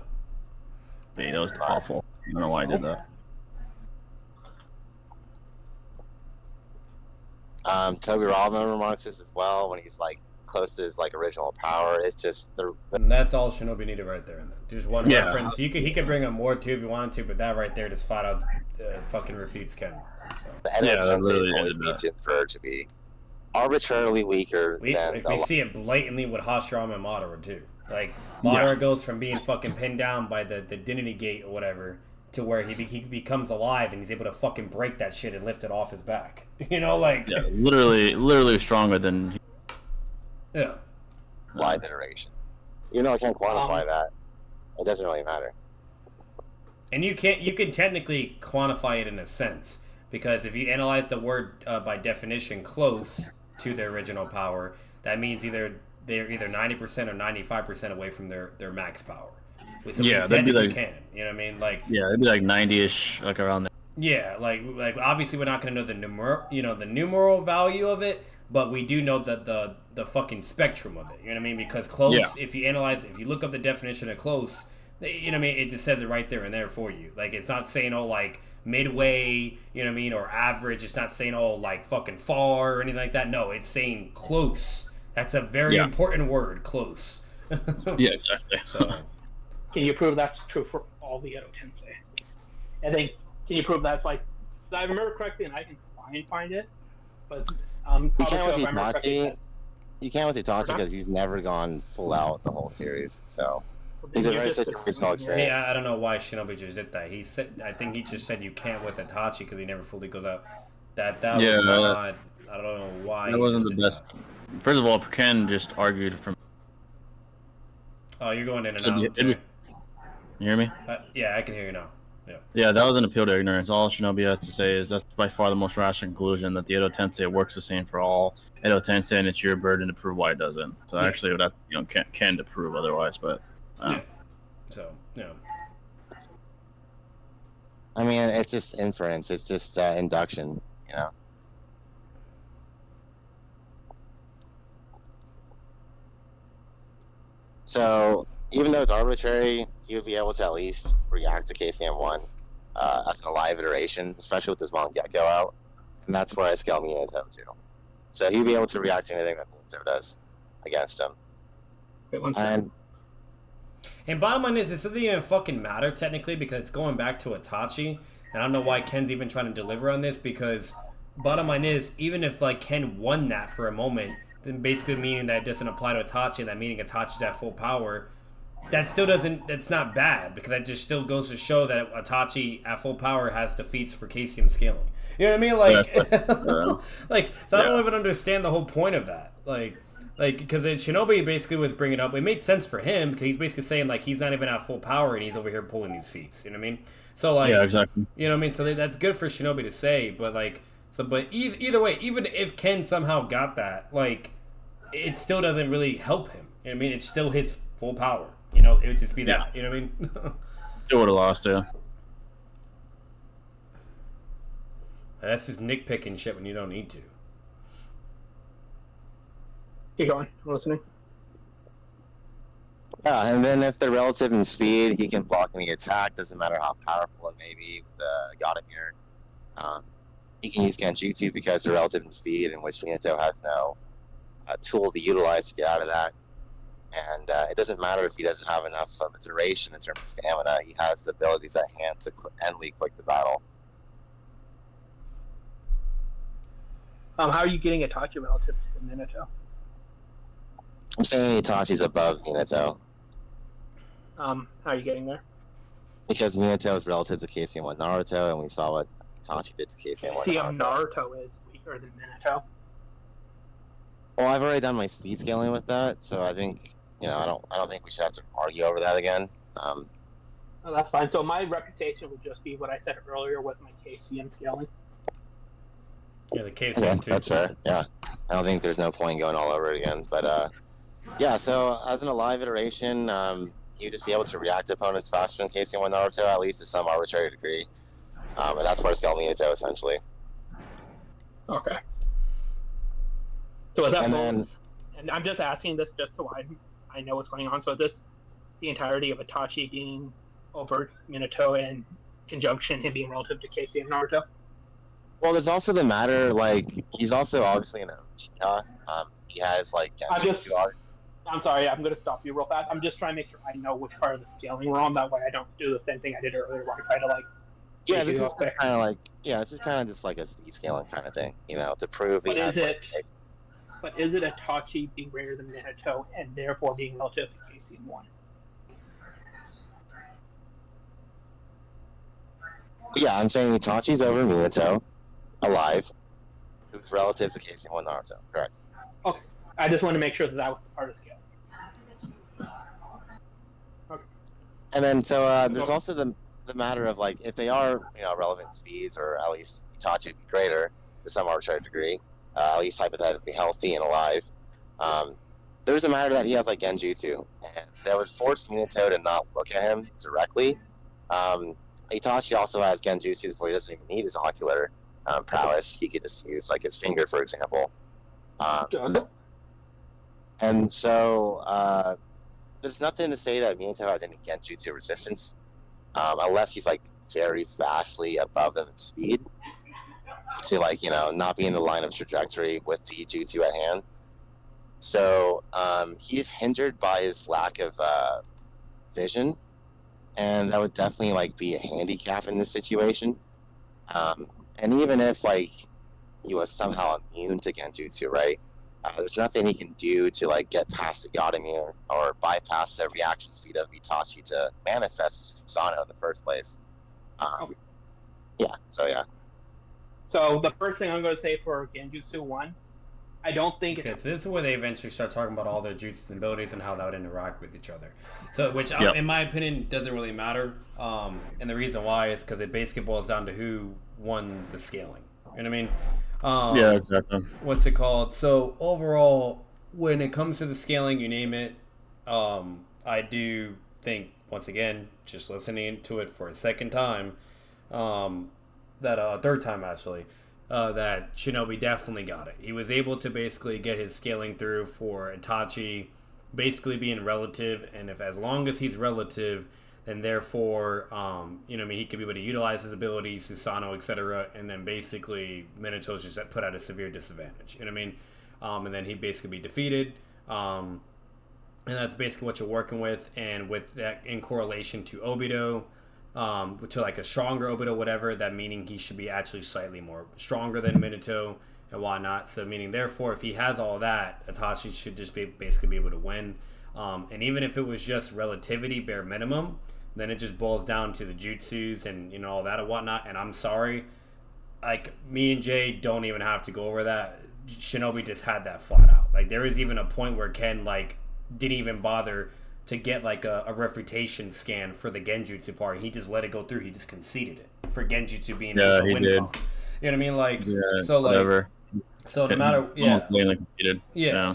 Yeah, that was awful. I don't know why I did that. Toby Rodman remarks this as well when he's like close to his like original power. It's just and that's all Shinobi needed right there. There's one reference. He could bring up more too if he wanted to, but that right there just flat out fucking refutes Ken. So. The Edo Tensei always needs to infer to be arbitrarily weaker than we see it blatantly with Hashirama and Madara too. Like Madara goes from being fucking pinned down by the Divinity Gate or whatever to where he becomes alive and he's able to fucking break that shit and lift it off his back. Literally stronger than. Yeah. Live iteration. I can't quantify that. It doesn't really matter. And you can technically quantify it in a sense because if you analyze the word by definition close to their original power, that means they're either 90% or 95% away from their max power. So that'd be like can. You know what I mean? Like it'd be like 90-ish, like around there. Yeah, like obviously we're not gonna know the numeral value of it, but we do know that the fucking spectrum of it. You know what I mean? Because close, if you look up the definition of close, you know what I mean, it just says it right there and there for you. Like it's not saying like midway, you know what I mean, or average. It's not saying like fucking far or anything like that. No, it's saying close. That's a very important word, close. Yeah, exactly. So. Can you prove that's true for all the Edo Tensei? I think. Can you prove that's like? If I remember correctly, and I can try and find it, but you can't with Itachi. You can't with Itachi because he's never gone full out the whole series. So he's a very situational experience. See, I don't know why Shinobi just did that. I think he just said you can't with Itachi because he never fully goes out. That was not. I don't know why. That wasn't the best. First of all, Ken just argued from. Oh, you're going in and out. You hear me? Yeah, I can hear you now. Yeah, that was an appeal to ignorance. All Shinobi has to say is that's by far the most rational conclusion that the Edo Tensei works the same for all Edo Tensei, and it's your burden to prove why it doesn't. So actually, that's Ken to prove otherwise, but. So I mean, it's just inference. It's just induction. So even though it's arbitrary, he would be able to at least react to KCM1 as an alive iteration, especially with this Mangekyo out. And that's where I scale Minato to. So he'd be able to react to anything that Minato does against him. And bottom line is, this doesn't even fucking matter technically because it's going back to Itachi. And I don't know why Ken's even trying to deliver on this because bottom line is, even if like Ken won that for a moment, then basically meaning that it doesn't apply to Itachi and that meaning Itachi's at full power, that still doesn't, that's not bad because that just still goes to show that Itachi at full power has defeats for KCM scaling. You know what I mean? Like, so I don't even understand the whole point of that. Like because Shinobi basically was bringing up, it made sense for him because he's basically saying like he's not even at full power and he's over here pulling these feats. You know what I mean? So like, yeah, exactly. You know what I mean? So that's good for Shinobi to say, but like, but either way, even if Ken somehow got that, like, it still doesn't really help him. You know what I mean? It's still his full power. You know, it would just be that. You know what I mean? Still would have lost, yeah. That's just nitpicking shit when you don't need to. Keep going. I'm listening. Yeah, and then if they're relative in speed, he can block any attack. Doesn't matter how powerful it may be with Yadamir. He can use Genjutsu because they're relative in speed, in which Minato has no tool to utilize to get out of that. And it doesn't matter if he doesn't have enough of a duration in terms of stamina. He has the abilities at hand to endly quick the battle. How are you getting Itachi relative to Minato? I'm saying Itachi's above Minato. How are you getting there? Because Minato is relative to KCM1 Naruto, and we saw what Itachi did to KCM1 KCM Naruto. Naruto is weaker than Minato. Well, I've already done my speed scaling with that, so I think I don't think we should have to argue over that again. Oh, that's fine. So my reputation would just be what I said earlier with my KCM scaling. Yeah, the KCM too. That's fair. Yeah, I don't think there's no point going all over it again. But yeah. So as an alive iteration, you just be able to react to opponents faster than KCM1 Naruto, at least to some arbitrary degree, and that's where scale Minato essentially. Okay. So is that and I'm just asking this just so I know what's going on. So is this the entirety of Itachi being over Minato in conjunction him being relative to KCM Naruto? Well, there's also the matter, like, he's also obviously an Uchiha. He has, like, I'm sorry, I'm going to stop you real fast. I'm just trying to make sure I know which part of the scaling we're on. That way I don't do the same thing I did earlier where I try to, like... Yeah, this is kind of like... Yeah, this is kind of just like a speed scaling kind of thing, to prove... But is it Itachi being greater than Minato and therefore being relative to KCM1? Yeah, I'm saying Itachi's over Minato, alive, who's relative to KCM1 Naruto, correct. Okay, I just wanted to make sure that was the part of scale. Okay. And then, so there's also the matter of, like, if they are, relevant speeds, or at least Itachi would be greater to some arbitrary degree, at least hypothetically healthy and alive, there's a matter that he has, like, Genjutsu, and that would force Minato to not look at him directly. Itachi also has Genjutsu where he doesn't even need his ocular prowess. He could just use, like, his finger, for example. And so there's nothing to say that Minato has any Genjutsu resistance, unless he's, like, very vastly above them in speed to, like, not be in the line of trajectory with the jutsu at hand. So he's hindered by his lack of vision, and that would definitely, like, be a handicap in this situation. And even if, like, he was somehow immune to Genjutsu, right? There's nothing he can do to, like, get past the God immune or bypass the reaction speed of Itachi to manifest Susanoo in the first place. Yeah, so yeah. So the first thing I'm going to say for Genjutsu 1, I don't think... Okay, so this is where they eventually start talking about all their jutsus and abilities and how that would interact with each other. So, which, in my opinion, doesn't really matter. And the reason why is because it basically boils down to who won the scaling. You know what I mean? Yeah, exactly. What's it called? So, overall, when it comes to the scaling, you name it, I do think, once again, just listening to it for a second time, third time actually, that Shinobi definitely got it. He was able to basically get his scaling through for Itachi basically being relative, and if as long as he's relative, then therefore, he could be able to utilize his abilities, Susanoo, etc., and then basically Minato's just put at a severe disadvantage. You know what I mean? And then he'd basically be defeated. And that's basically what you're working with, and with that in correlation to Obito, to like a stronger Obito, whatever, that meaning he should be actually slightly more stronger than Minato and whatnot. So meaning, therefore, if he has all that, Itachi should just basically be able to win. And even if it was just relativity, bare minimum, then it just boils down to the jutsus and all that and whatnot. And I'm sorry, like, me and Jay don't even have to go over that. Shinobi just had that flat out. Like, there was even a point where Ken, like, didn't even bother to get, like, a refutation scan for the Genjutsu part. He just let it go through. He just conceded it for Genjutsu being a win con. You know what I mean? Like, so, like, whatever. So no matter,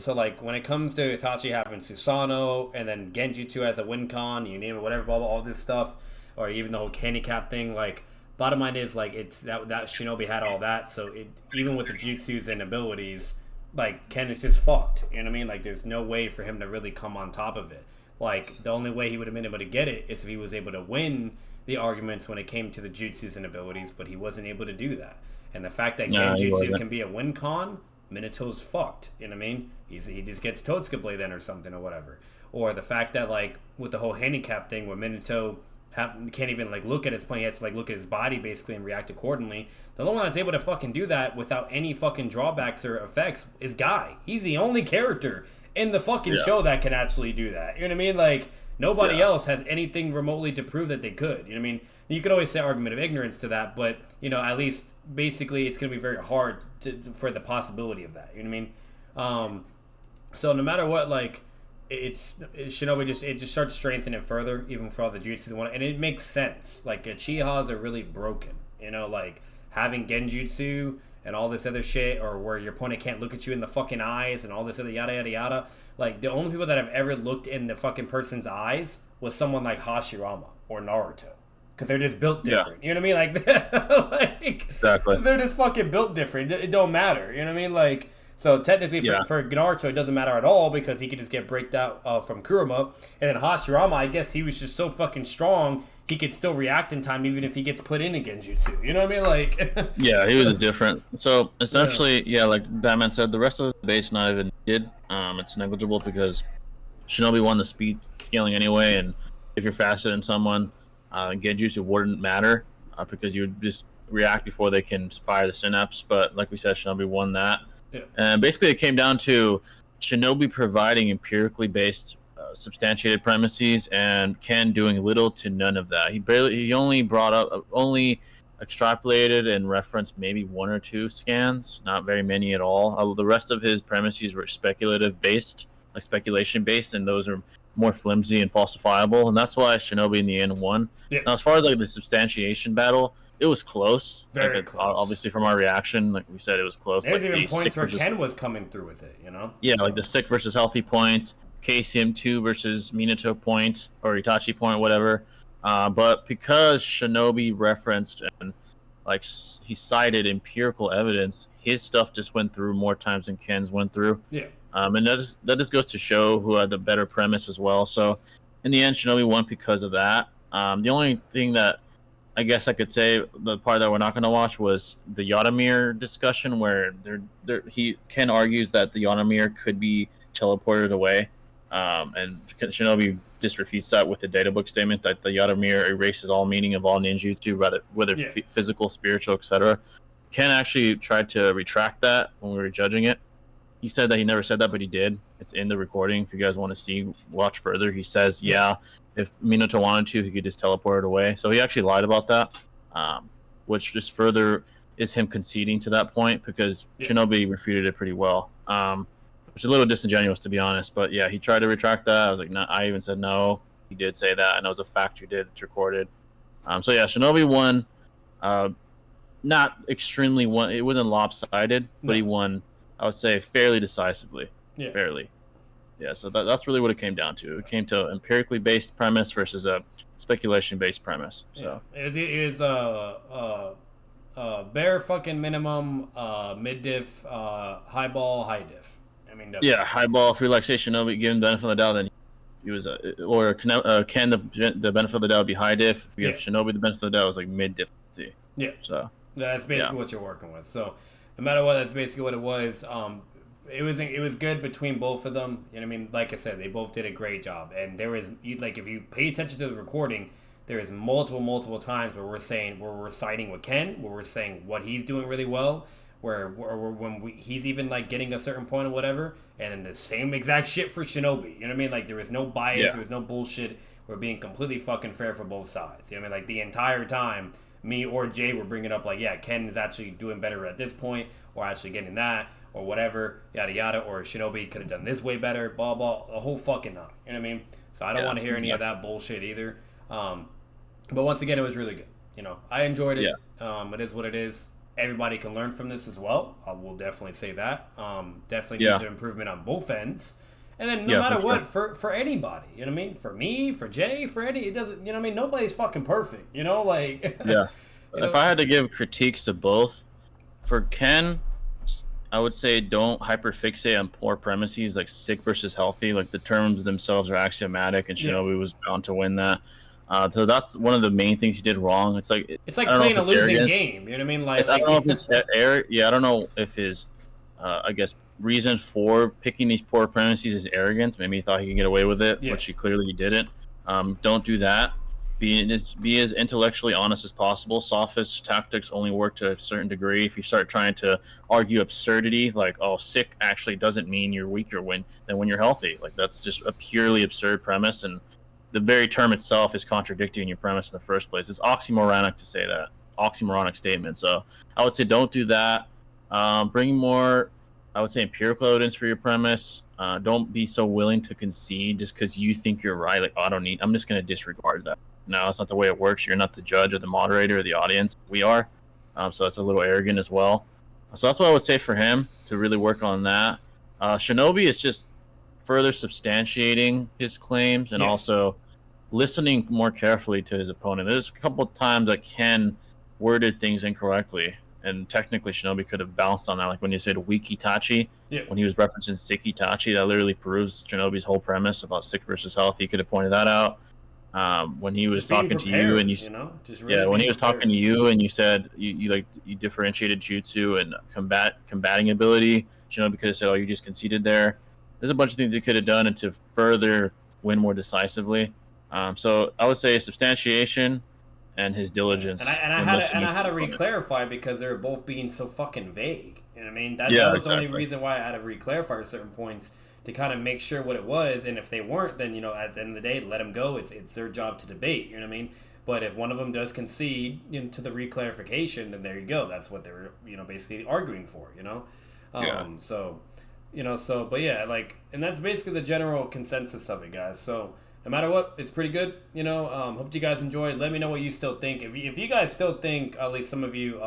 so, like, when it comes to Itachi having Susanoo and then Genjutsu as a win con, you name it, whatever, blah, blah, all this stuff, or even the whole handicap thing, like, bottom line is, like, it's that Shinobi had all that, so even with the jutsus and abilities, like, Ken is just fucked. You know what I mean? Like, there's no way for him to really come on top of it. Like, the only way he would have been able to get it is if he was able to win the arguments when it came to the jutsus and abilities, but he wasn't able to do that. And the fact that Genjutsu can be a win con, Minato's fucked. You know what I mean? He just gets Totsuka Blade then or something or whatever. Or the fact that, like, with the whole handicap thing where Minato can't even like look at his point. He has to like look at his body basically and react accordingly. The only one that's able to fucking do that without any fucking drawbacks or effects is Guy. He's the only character in the fucking show that can actually do that. You know what I mean? Like nobody else has anything remotely to prove that they could. You know what I mean? You could always say argument of ignorance to that, but you know, at least basically it's going to be very hard for the possibility of that. You know what I mean? So no matter what, like Shinobi just starts strengthening further, even for all the jutsus and it makes sense. Like Uchihas are really broken. You know, like having genjutsu and all this other shit, or where your opponent can't look at you in the fucking eyes and all this other yada yada yada. Like the only people that have ever looked in the fucking person's eyes was someone like Hashirama or Naruto. Because they're just built different. You know what I mean? Like, exactly. They're just fucking built different. It don't matter. You know what I mean? Like, so technically for Naruto, it doesn't matter at all because he could just get breaked out from Kurama. And then Hashirama, I guess he was just so fucking strong, he could still react in time even if he gets put in a genjutsu. You know what I mean? Like, yeah, he was just different. So essentially, like Batman said, the rest of the base not even did. It's negligible because Shinobi won the speed scaling anyway, and if you're faster than someone, genjutsu wouldn't matter because you would just react before they can fire the synapse. But like we said, Shinobi won that. Yeah. And basically it came down to Shinobi providing empirically based substantiated premises and Ken doing little to none of that. He only extrapolated and referenced maybe one or two scans, not very many at all. The rest of his premises were speculative based, like speculation based, and those are more flimsy and falsifiable, and that's why Shinobi in the end won. Yeah. Now, as far as like the substantiation battle, it was close. Very close. Obviously, from our reaction, like we said, it was close. There's like even points where Ken was coming through with it, you know? Yeah, like the sick versus healthy point, KCM2 versus Minato point, or Itachi point, whatever. But because Shinobi referenced and like he cited empirical evidence, his stuff just went through more times than Ken's went through. Yeah. And that just goes to show who had the better premise as well. So in the end, Shinobi won because of that. The only thing that I guess I could say, the part that we're not going to watch, was the Yotamir discussion, where Ken argues that the Yotamir could be teleported away, and Shinobi just refutes that with the databook statement that the Yotamir erases all meaning of all ninjutsu, whether physical, spiritual, etc. Ken actually tried to retract that when we were judging it. He said that he never said that, but he did. It's in the recording. If you guys want to watch further, he says, if Minato wanted to, he could just teleport it away. So he actually lied about that, which just further is him conceding to that point, because Shinobi refuted it pretty well, which is a little disingenuous, to be honest. But yeah, he tried to retract that. I was like, no, I even said no. He did say that, and it was a fact you did. It's recorded. So yeah, Shinobi won. Not extremely won. It wasn't lopsided, but he won, I would say, fairly decisively. Yeah. Fairly. Yeah, so that's really what it came down to. It came to an empirically based premise versus a speculation based premise. So it was bare fucking minimum, mid diff, high ball, high diff. I mean, high ball for relaxation. Shinobi give him the benefit of the doubt, then he was Ken the benefit of the doubt would be high diff. If you give Shinobi the benefit of the doubt, it was like mid difficulty. Yeah. So that's basically what you're working with. So no matter what, that's basically what it was. It was good between both of them. You know what I mean? Like I said, they both did a great job. And there is, like, if you pay attention to the recording, there is multiple times where we're siding with Ken, where we're saying what he's doing really well, he's even like getting a certain point or whatever, and then the same exact shit for Shinobi. You know what I mean? Like, there was no bias, there was no bullshit. We're being completely fucking fair for both sides. You know what I mean? Like, the entire time, me or Jay were bringing up, like, Ken is actually doing better at this point, or actually getting that, or whatever, yada yada, or Shinobi could have done this way better, blah blah, the whole fucking nine. You know what I mean? So I don't want to hear any of that bullshit either. But once again, it was really good. You know, I enjoyed it. It is what it is. Everybody can learn from this as well. I will definitely say that. Definitely needs an improvement on both ends. And then no matter what, for anybody, you know what I mean? For me, for Jay, for Eddie, it doesn't, you know what I mean? Nobody's fucking perfect, you know? Like, If I had to give critiques to both, for Ken, I would say don't hyperfixate on poor premises like sick versus healthy. Like, the terms themselves are axiomatic, and Shinobi was bound to win that. So that's one of the main things he did wrong. It's like playing a losing game. You know what I mean? Like, I don't know if it's I don't know if his I guess reason for picking these poor premises is arrogance. Maybe he thought he could get away with it, which he clearly didn't. Don't do that. be as intellectually honest as possible. Sophist tactics only work to a certain degree. If you start trying to argue absurdity, like, oh, sick actually doesn't mean you're weaker than when you're healthy. Like, that's just a purely absurd premise, and the very term itself is contradicting your premise in the first place. It's oxymoronic to say that. Oxymoronic statement. So I would say don't do that. Bring more, I would say, empirical evidence for your premise. Don't be so willing to concede just because you think you're right. Like, oh, I'm just going to disregard that. No, that's not the way it works. You're not the judge or the moderator or the audience. We are. So that's a little arrogant as well. So that's what I would say for him, to really work on that. Shinobi is just further substantiating his claims and also listening more carefully to his opponent. There's a couple of times that Ken worded things incorrectly, and technically Shinobi could have bounced on that. Like when you said weak Itachi, when he was referencing sick Itachi, that literally proves Shinobi's whole premise about sick versus health. He could have pointed that out. When he was talking to you, and when he was talking to you, and you said you differentiated jutsu and combating ability, Shinobi could have said, "Oh, you just conceded there." There's a bunch of things he could have done and to further win more decisively. So I would say substantiation and his diligence. And I had to re-clarify because they were both being so fucking vague. You know what I mean? That was the only reason why I had to re-clarify certain points, to kind of make sure what it was. And if they weren't, then, you know, at the end of the day, let them go. It's their job to debate. You know what I mean? But if one of them does concede to the re-clarification, then there you go. That's what they were, you know, basically arguing for, you know? So, you know, but yeah, like, and that's basically the general consensus of it, guys. So no matter what, it's pretty good, you know. Hope you guys enjoyed. Let me know what you still think. If you guys still think, at least some of you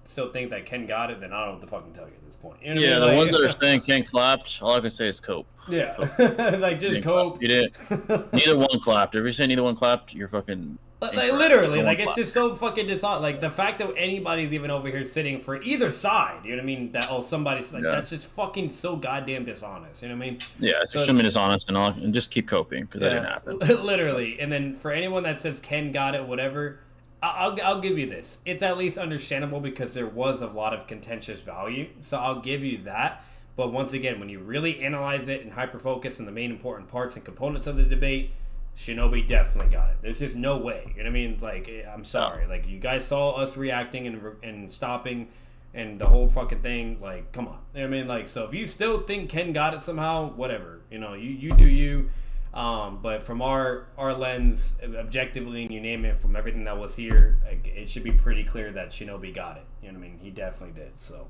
still think that Ken got it, then I don't know what to fucking tell you at this point. You know what I mean? The ones that are saying Ken clapped, all I can say is cope. Yeah, cope. Like, just cope. You didn't. Neither one clapped. If you say neither one clapped, you're fucking. Like, literally, like, it's just so fucking dishonest. Like, the fact that anybody's even over here sitting for either side, you know what I mean? That, somebody's like, that's just fucking so goddamn dishonest, you know what I mean? Yeah, it's extremely dishonest, and just keep coping, because that didn't happen. Literally. And then for anyone that says Ken got it, whatever, I'll give you this. It's at least understandable because there was a lot of contentious value, so I'll give you that. But once again, when you really analyze it and hyper-focus on the main important parts and components of the debate, Shinobi definitely got it. There's just no way. You know what I mean? Like, I'm sorry. Like, you guys saw us reacting and stopping and the whole fucking thing. Like, come on. You know what I mean? Like, so if you still think Ken got it somehow, whatever. You know, you do you. But from our lens, objectively, and you name it, from everything that was here, like, it should be pretty clear that Shinobi got it. You know what I mean? He definitely did. So.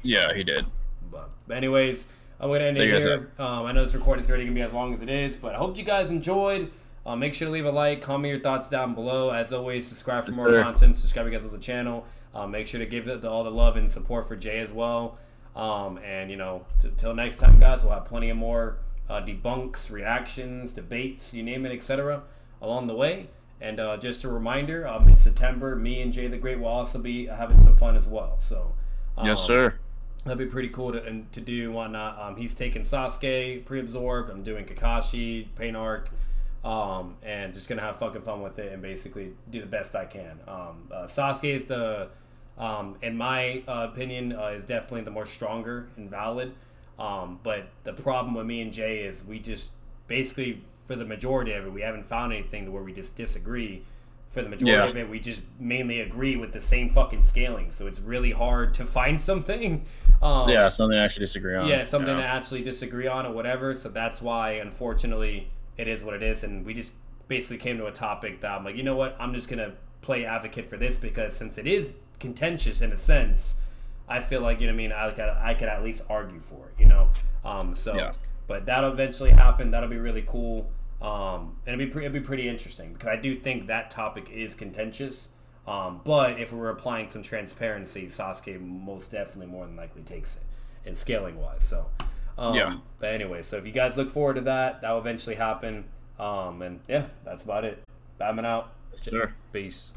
Yeah, he did. But anyways, I'm going to end it here. I know this recording is already going to be as long as it is, but I hope you guys enjoyed. Make sure to leave a like, comment your thoughts down below. As always, subscribe for more content. Subscribe you guys to the channel. Make sure to give all the love and support for Jay as well. And, you know, till next time, guys, we'll have plenty of more debunks, reactions, debates, you name it, etc. along the way. And just a reminder, in September, me and Jay the Great will also be having some fun as well. So, yes, sir. That'd be pretty cool to do and whatnot. He's taking Sasuke, pre-absorbed. I'm doing Kakashi, Pain Arc. And just gonna have fucking fun with it and basically do the best I can. Sasuke is in my opinion, is definitely the more stronger and valid. But the problem with me and Jay is we just basically, for the majority of it, we haven't found anything to where we just disagree. For the majority of it, we just mainly agree with the same fucking scaling. So it's really hard to find something. Something to actually disagree on. Yeah, something to actually disagree on or whatever. So that's why, unfortunately, it is what it is, and we just basically came to a topic that I'm like, you know what, I'm just gonna play advocate for this, because since it is contentious in a sense, I feel like, you know what I mean, I could at least argue for it, you know. But that'll eventually happen. That'll be really cool, and it'll be pretty interesting, because I do think that topic is contentious. But if we were applying some transparency, Sasuke most definitely more than likely takes it, in scaling wise. So. But anyway, so if you guys look forward to that will eventually happen. And yeah, that's about it. Batman out. Sure. Peace.